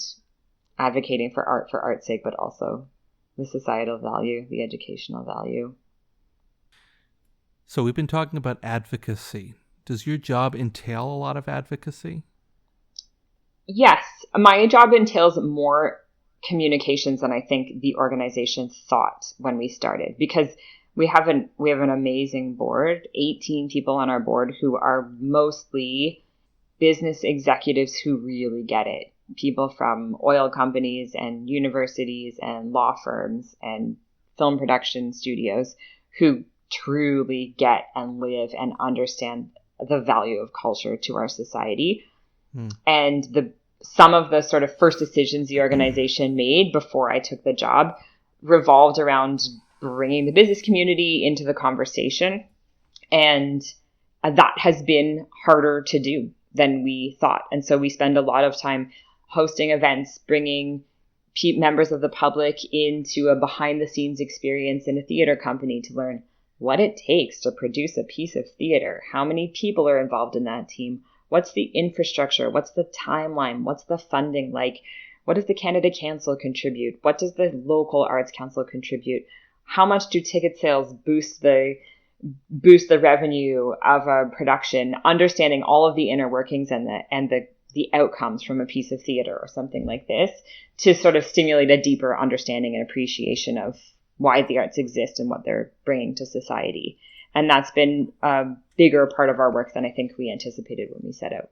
advocating for art's sake, but also the societal value, the educational value. So we've been talking about advocacy. Does your job entail a lot of advocacy? Yes, my job entails more communications than I think the organization thought when we started, because we have an amazing board, 18 people on our board who are mostly business executives who really get it. People from oil companies and universities and law firms and film production studios who truly get and live and understand the value of culture to our society. And some of the sort of first decisions the organization made before I took the job revolved around bringing the business community into the conversation. And that has been harder to do than we thought. And so we spend a lot of time hosting events, bringing members of the public into a behind the scenes experience in a theater company to learn what it takes to produce a piece of theater, how many people are involved in that team, what's the infrastructure, what's the timeline, what's the funding like, what does the Canada Council contribute, what does the local Arts Council contribute, how much do ticket sales boost the revenue of a production, understanding all of the inner workings and the outcomes from a piece of theater or something like this to sort of stimulate a deeper understanding and appreciation of why the arts exist and what they're bringing to society. And that's been a bigger part of our work than I think we anticipated when we set out.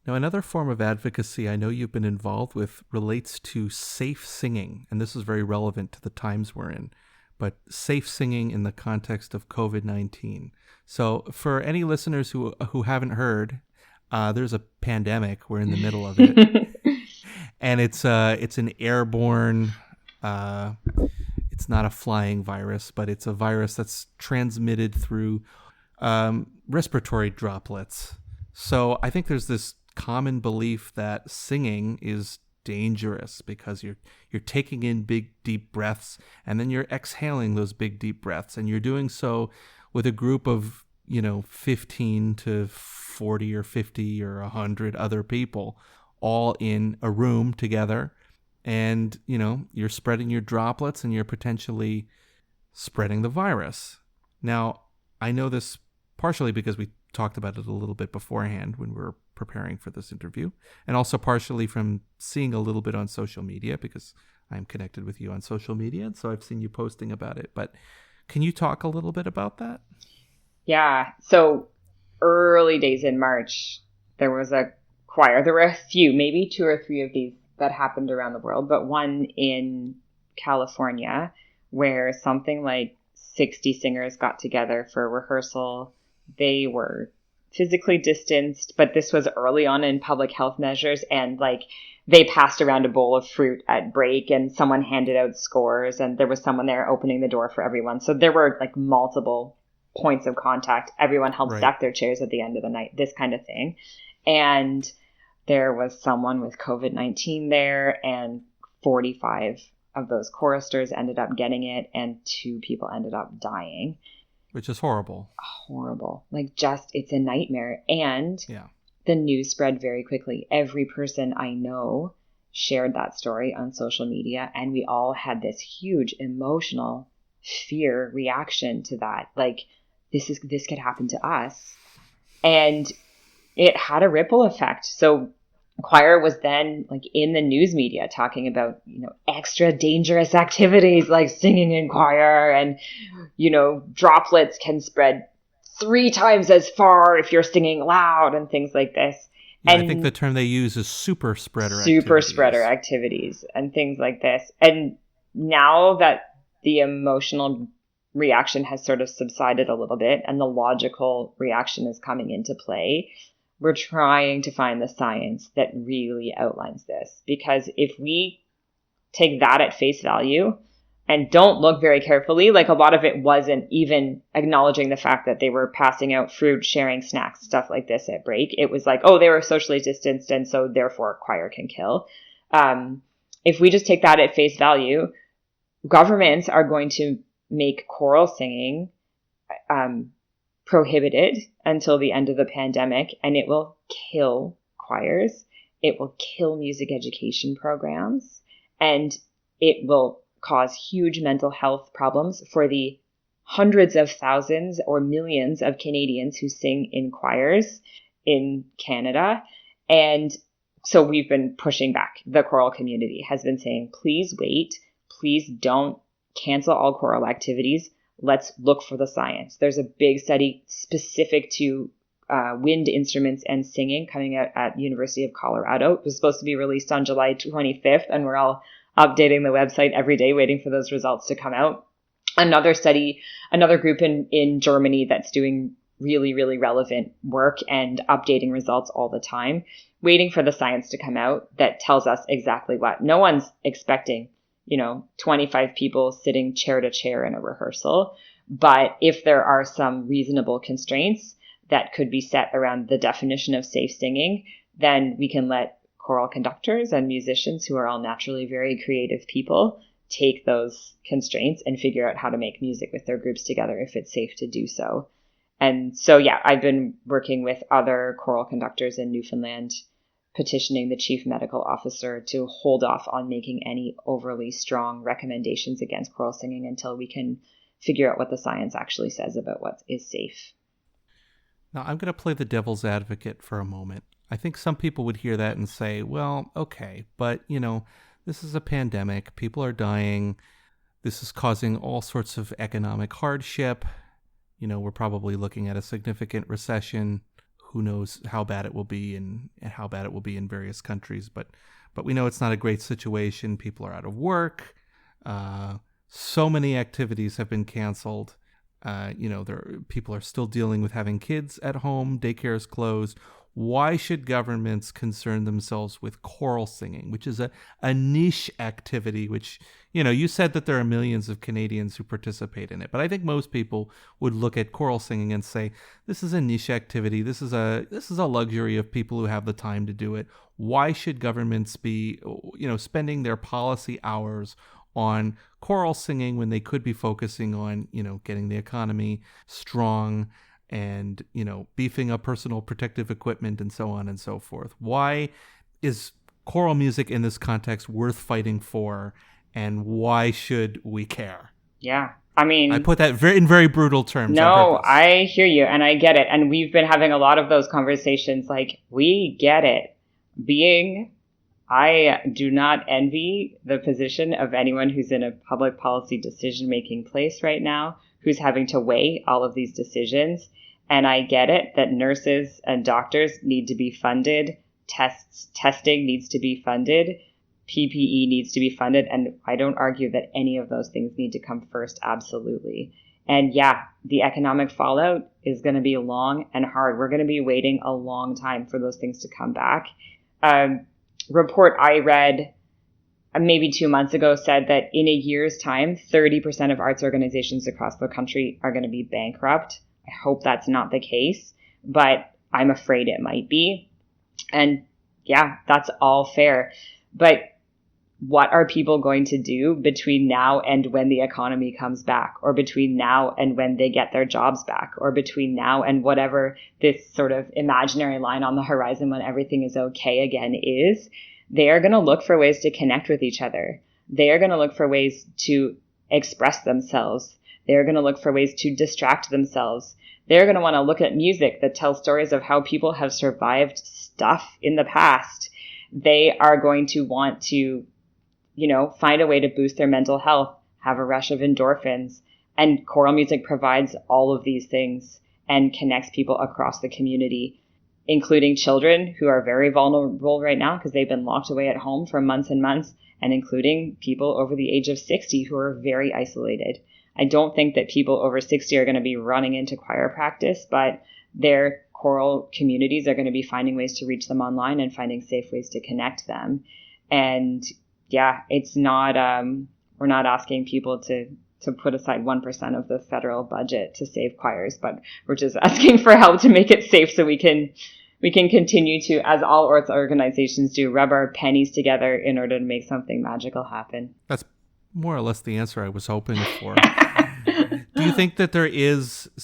Now, another form of advocacy I know you've been involved with relates to safe singing, and this is very relevant to the times we're in, but safe singing in the context of COVID-19. So for any listeners who haven't heard, there's a pandemic. We're in the middle of it. And it's an airborne... it's not a flying virus, but it's a virus that's transmitted through respiratory droplets. So I think there's this common belief that singing is dangerous because you're taking in big, deep breaths, and then you're exhaling those big, deep breaths, and you're doing so with a group of 15 to 40 or 50 or 100 other people all in a room together. And, you're spreading your droplets and you're potentially spreading the virus. Now, I know this partially because we talked about it a little bit beforehand when we were preparing for this interview, and also partially from seeing a little bit on social media because I'm connected with you on social media, and so I've seen you posting about it. But can you talk a little bit about that? Yeah. So early days in March, there was a choir. There were a few, maybe 2 or 3 of these that happened around the world, but one in California where something like 60 singers got together for rehearsal. They were physically distanced, but this was early on in public health measures, and like they passed around a bowl of fruit at break, and someone handed out scores, and there was someone there opening the door for everyone. So there were like multiple points of contact. Everyone helped stack their chairs at the end of the night, this kind of thing. And there was someone with COVID-19 there, and 45 of those choristers ended up getting it, and 2 people ended up dying. Which is horrible. Horrible. Like, just, it's a nightmare. And the news spread very quickly. Every person I know shared that story on social media, and we all had this huge emotional fear reaction to that. Like, this could happen to us. And it had a ripple effect. So choir was then like in the news media talking about, extra dangerous activities like singing in choir, and, droplets can spread 3 times as far if you're singing loud and things like this. Yeah, and I think the term they use is super spreader activities and things like this. And now that the emotional reaction has sort of subsided a little bit and the logical reaction is coming into play, we're trying to find the science that really outlines this. Because if we take that at face value and don't look very carefully, like a lot of it wasn't even acknowledging the fact that they were passing out fruit, sharing snacks, stuff like this at break. It was like, oh, they were socially distanced, and so therefore choir can kill. If we just take that at face value, governments are going to make choral singing prohibited until the end of the pandemic, and it will kill choirs. It will kill music education programs, and it will cause huge mental health problems for the hundreds of thousands or millions of Canadians who sing in choirs in Canada. And so we've been pushing back. The choral community has been saying, please wait, please don't cancel all choral activities. Let's look for the science. There's a big study specific to wind instruments and singing coming out at University of Colorado. It was supposed to be released on July 25th, and we're all updating the website every day, waiting for those results to come out. Another study, another group in Germany that's doing really, really relevant work and updating results all the time, waiting for the science to come out that tells us exactly what. No one's expecting 25 people sitting chair to chair in a rehearsal. But if there are some reasonable constraints that could be set around the definition of safe singing, then we can let choral conductors and musicians, who are all naturally very creative people, take those constraints and figure out how to make music with their groups together if it's safe to do so. And so, I've been working with other choral conductors in Newfoundland, petitioning the chief medical officer to hold off on making any overly strong recommendations against choral singing until we can figure out what the science actually says about what is safe. Now, I'm going to play the devil's advocate for a moment. I think some people would hear that and say, well, okay, but, this is a pandemic. People are dying. This is causing all sorts of economic hardship. We're probably looking at a significant recession. Who knows how bad it will be and how bad it will be in various countries. But we know it's not a great situation. People are out of work. So many activities have been canceled. People are still dealing with having kids at home. Daycare is closed. Why should governments concern themselves with choral singing, which is a niche activity, which, you said that there are millions of Canadians who participate in it. But I think most people would look at choral singing and say, this is a niche activity. This is a luxury of people who have the time to do it. Why should governments be, spending their policy hours on choral singing when they could be focusing on, getting the economy strong and, beefing up personal protective equipment and so on and so forth? Why is choral music in this context worth fighting for, and why should we care? Yeah. I mean, I put that in very brutal terms. No, I hear you and I get it. And we've been having a lot of those conversations. Like, we get it. Being I do not envy the position of anyone who's in a public policy decision-making place right now, who's having to weigh all of these decisions. And I get it that nurses and doctors need to be funded, testing needs to be funded, PPE needs to be funded, and I don't argue that any of those things need to come first, absolutely. And yeah, the economic fallout is going to be long and hard. We're going to be waiting a long time for those things to come back. Report I read maybe 2 months ago said that in a year's time, 30% of arts organizations across the country are going to be bankrupt. I hope that's not the case, but I'm afraid it might be. And yeah, that's all fair. But what are people going to do between now and when the economy comes back, or between now and when they get their jobs back, or between now and whatever this sort of imaginary line on the horizon when everything is okay again is? They are going to look for ways to connect with each other. They are going to look for ways to express themselves. They're going to look for ways to distract themselves. They're going to want to look at music that tells stories of how people have survived stuff in the past. They are going to want to, find a way to boost their mental health, have a rush of endorphins. And choral music provides all of these things and connects people across the community, including children who are very vulnerable right now because they've been locked away at home for months and months, and including people over the age of 60 who are very isolated. I don't think that people over 60 are going to be running into choir practice, but their choral communities are going to be finding ways to reach them online and finding safe ways to connect them. And yeah, it's not, we're not asking people to put aside 1% of the federal budget to save choirs, but we're just asking for help to make it safe so we can continue to, as all arts organizations do, rub our pennies together in order to make something magical happen. That's more or less the answer I was hoping for. Do you think that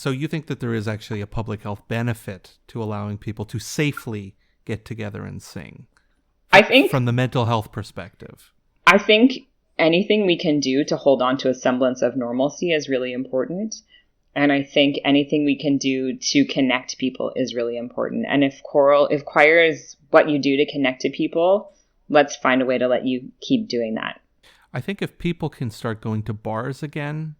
you think that there is actually a public health benefit to allowing people to safely get together and sing? I think from the mental health perspective. I think anything we can do to hold on to a semblance of normalcy is really important. And I think anything we can do to connect people is really important. And if choir is what you do to connect to people, let's find a way to let you keep doing that. I think if people can start going to bars again,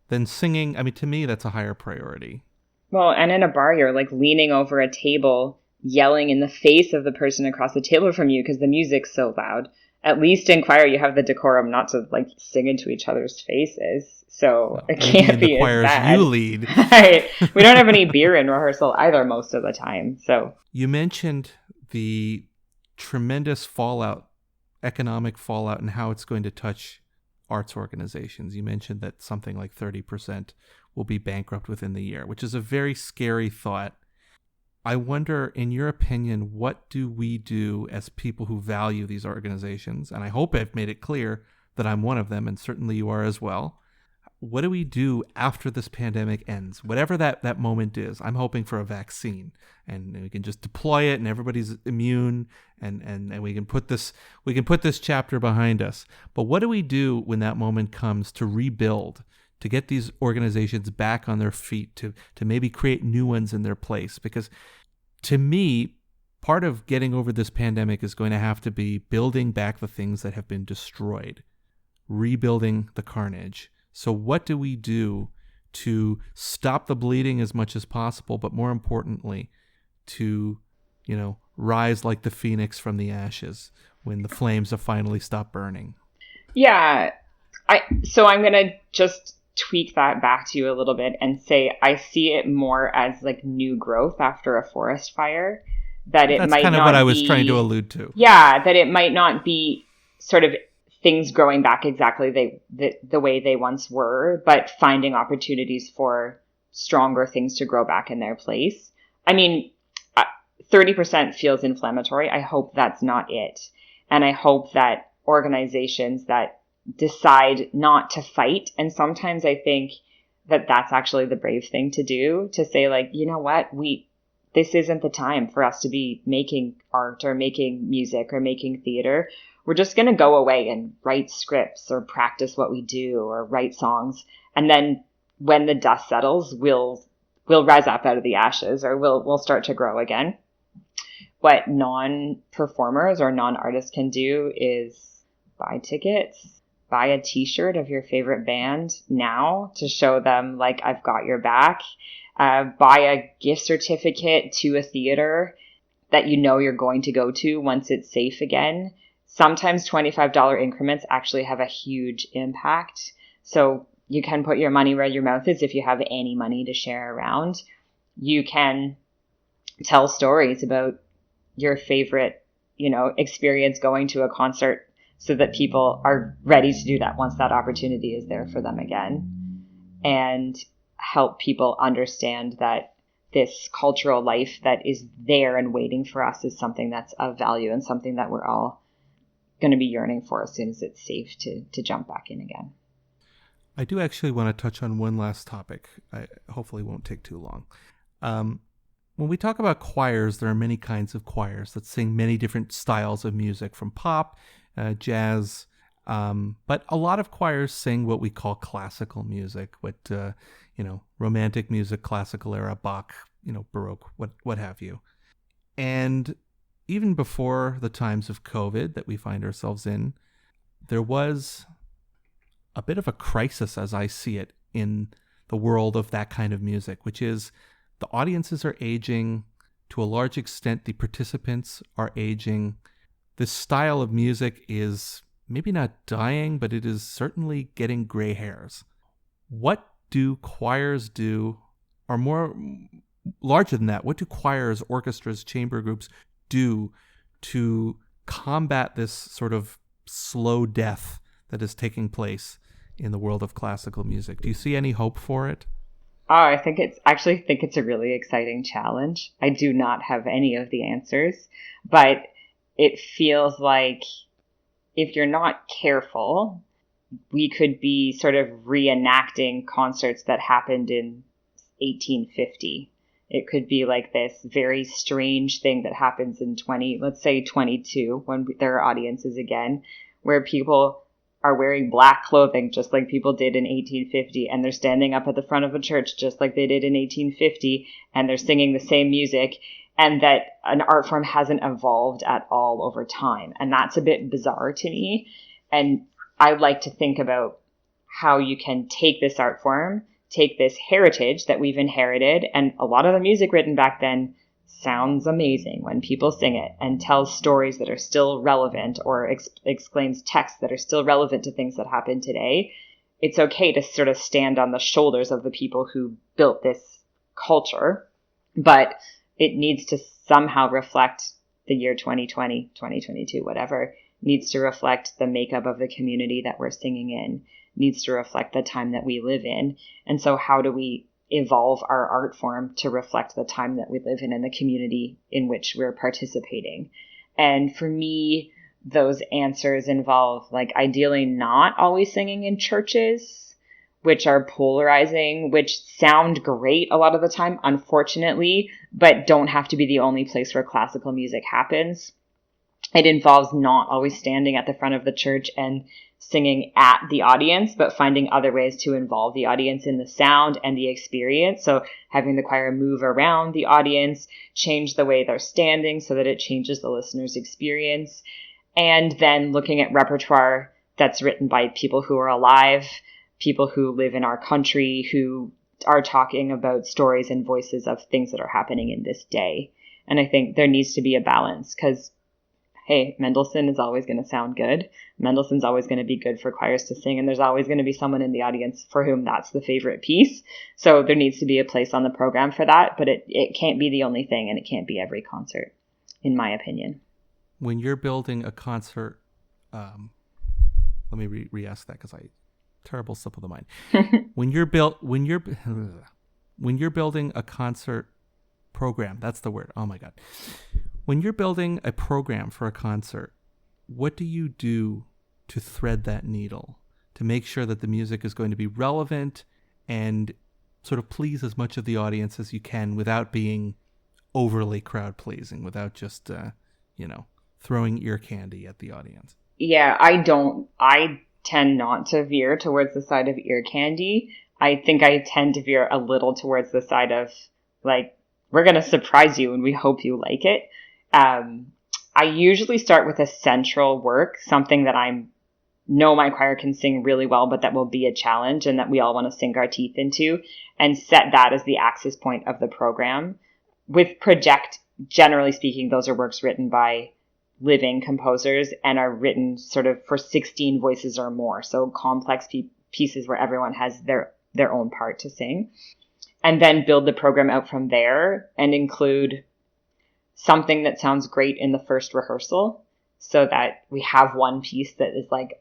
then singing, to me, that's a higher priority. Well, and in a bar, you're like leaning over a table, yelling in the face of the person across the table from you because the music's so loud. At least in choir, you have the decorum not to like sing into each other's faces. So it can't be as bad. You lead. Right. We don't have any beer in rehearsal either most of the time. So you mentioned the tremendous economic fallout, and how it's going to touch arts organizations. You mentioned that something like 30% will be bankrupt within the year, which is a very scary thought. I wonder, in your opinion, what do we do as people who value these organizations? And I hope I've made it clear that I'm one of them, and certainly you are as well. What do we do after this pandemic ends? Whatever that moment is, I'm hoping for a vaccine, and we can just deploy it, and everybody's immune, and we can put this chapter behind us. But what do we do when that moment comes to rebuild, to get these organizations back on their feet, to maybe create new ones in their place? Because to me, part of getting over this pandemic is going to have to be building back the things that have been destroyed, rebuilding the carnage. So what do we do to stop the bleeding as much as possible, but more importantly, to, rise like the phoenix from the ashes when the flames have finally stopped burning? Yeah. So I'm going to just tweak that back to you a little bit and say I see it more as like new growth after a forest fire. That's kind of what I was trying to allude to. Yeah, that it might not be sort of things growing back exactly the way they once were, but finding opportunities for stronger things to grow back in their place. 30% feels inflammatory. I hope that's not it. And I hope that organizations that decide not to fight, and sometimes I think that that's actually the brave thing to do, to say like, you know what, this isn't the time for us to be making art or making music or making theater. We're just going to go away and write scripts or practice what we do or write songs. And then when the dust settles, we'll rise up out of the ashes, or we'll start to grow again. What non-performers or non-artists can do is buy tickets, buy a t-shirt of your favorite band now to show them, like, I've got your back. Buy a gift certificate to a theater that you know you're going to go to once it's safe again. Sometimes $25 increments actually have a huge impact. So you can put your money where your mouth is if you have any money to share around. You can tell stories about your favorite, experience going to a concert so that people are ready to do that once that opportunity is there for them again. And help people understand that this cultural life that is there and waiting for us is something that's of value and something that we're all going to be yearning for as soon as it's safe to jump back in again. I do actually want to touch on one last topic. I hopefully won't take too long. When we talk about choirs, there are many kinds of choirs that sing many different styles of music, from pop, jazz, but a lot of choirs sing what we call classical music, romantic music, classical era, Bach, Baroque, what have you. And even before the times of COVID that we find ourselves in, there was a bit of a crisis, as I see it, in the world of that kind of music, which is the audiences are aging. To a large extent, the participants are aging. This style of music is maybe not dying, but it is certainly getting gray hairs. What do choirs do, or more larger than that, what do choirs, orchestras, chamber groups do to combat this sort of slow death that is taking place in the world of classical music? Do you see any hope for it? Oh, I think it's a really exciting challenge. I do not have any of the answers, but it feels like if you're not careful, we could be sort of reenacting concerts that happened in 1850. It could be like this very strange thing that happens in 22, when there are audiences again, where people are wearing black clothing just like people did in 1850, and they're standing up at the front of a church just like they did in 1850, and they're singing the same music, and that an art form hasn't evolved at all over time. And that's a bit bizarre to me. And I'd like to think about how you can take this art form, take this heritage that we've inherited, and a lot of the music written back then sounds amazing when people sing it, and tells stories that are still relevant, or exclaims texts that are still relevant to things that happen today. It's okay to sort of stand on the shoulders of the people who built this culture, but it needs to somehow reflect the year 2020, 2022, whatever. Needs to reflect the makeup of the community that we're singing in, needs to reflect the time that we live in. And so how do we evolve our art form to reflect the time that we live in and the community in which we're participating? And for me, those answers involve, like, ideally not always singing in churches, which are polarizing, which sound great a lot of the time, unfortunately, but don't have to be the only place where classical music happens. It involves not always standing at the front of the church and singing at the audience, but finding other ways to involve the audience in the sound and the experience. So having the choir move around the audience, change the way they're standing so that it changes the listener's experience. And then looking at repertoire that's written by people who are alive, people who live in our country, who are talking about stories and voices of things that are happening in this day. And I think there needs to be a balance, because hey, Mendelssohn is always going to sound good. Mendelssohn's always going to be good for choirs to sing, and there's always going to be someone in the audience for whom that's the favorite piece. So there needs to be a place on the program for that, but it can't be the only thing, and it can't be every concert, in my opinion. When you're building a concert, let me re-ask that, because terrible slip of the mind. when you're building a concert program, that's the word. Oh my God. When you're building a program for a concert, what do you do to thread that needle to make sure that the music is going to be relevant and sort of please as much of the audience as you can without being overly crowd pleasing, without just, throwing ear candy at the audience? Yeah, I tend not to veer towards the side of ear candy. I think I tend to veer a little towards the side of, like, we're going to surprise you and we hope you like it. I usually start with a central work, something that I know my choir can sing really well, but that will be a challenge and that we all want to sink our teeth into, and set that as the axis point of the program. With Project, generally speaking, those are works written by living composers and are written sort of for 16 voices or more. So complex pieces where everyone has their own part to sing. And then build the program out from there and include something that sounds great in the first rehearsal so that we have one piece that is like,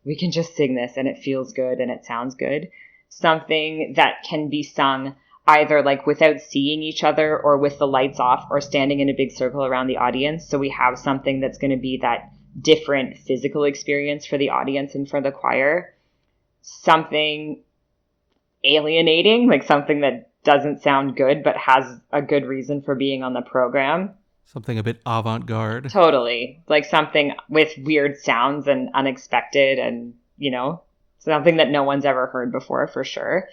we can just sing this and it feels good and it sounds good. Something that can be sung either like without seeing each other or with the lights off or standing in a big circle around the audience. So we have something that's going to be that different physical experience for the audience and for the choir. Something alienating, like something that doesn't sound good but has a good reason for being on the program. Something a bit avant-garde. Totally. Like something with weird sounds and unexpected and, something that no one's ever heard before for sure.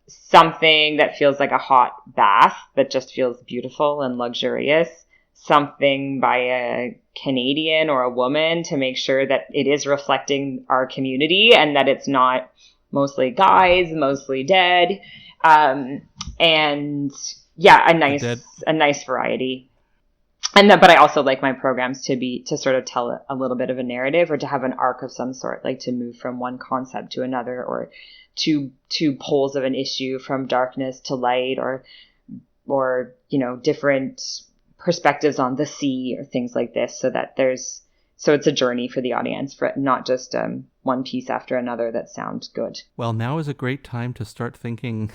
Something that feels like a hot bath that just feels beautiful and luxurious. Something by a Canadian or a woman to make sure that it is reflecting our community and that it's not mostly guys, mostly dead. And yeah, a nice variety. But I also like my programs to sort of tell a little bit of a narrative or to have an arc of some sort, like to move from one concept to another or two poles of an issue from darkness to light or different perspectives on the sea or things like this so it's a journey for the audience, for not just one piece after another that sounds good. Well, now is a great time to start thinking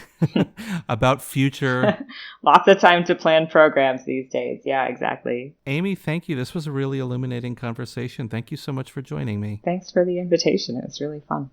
about future. Lots of time to plan programs these days. Yeah, exactly. Amy, thank you. This was a really illuminating conversation. Thank you so much for joining me. Thanks for the invitation. It was really fun.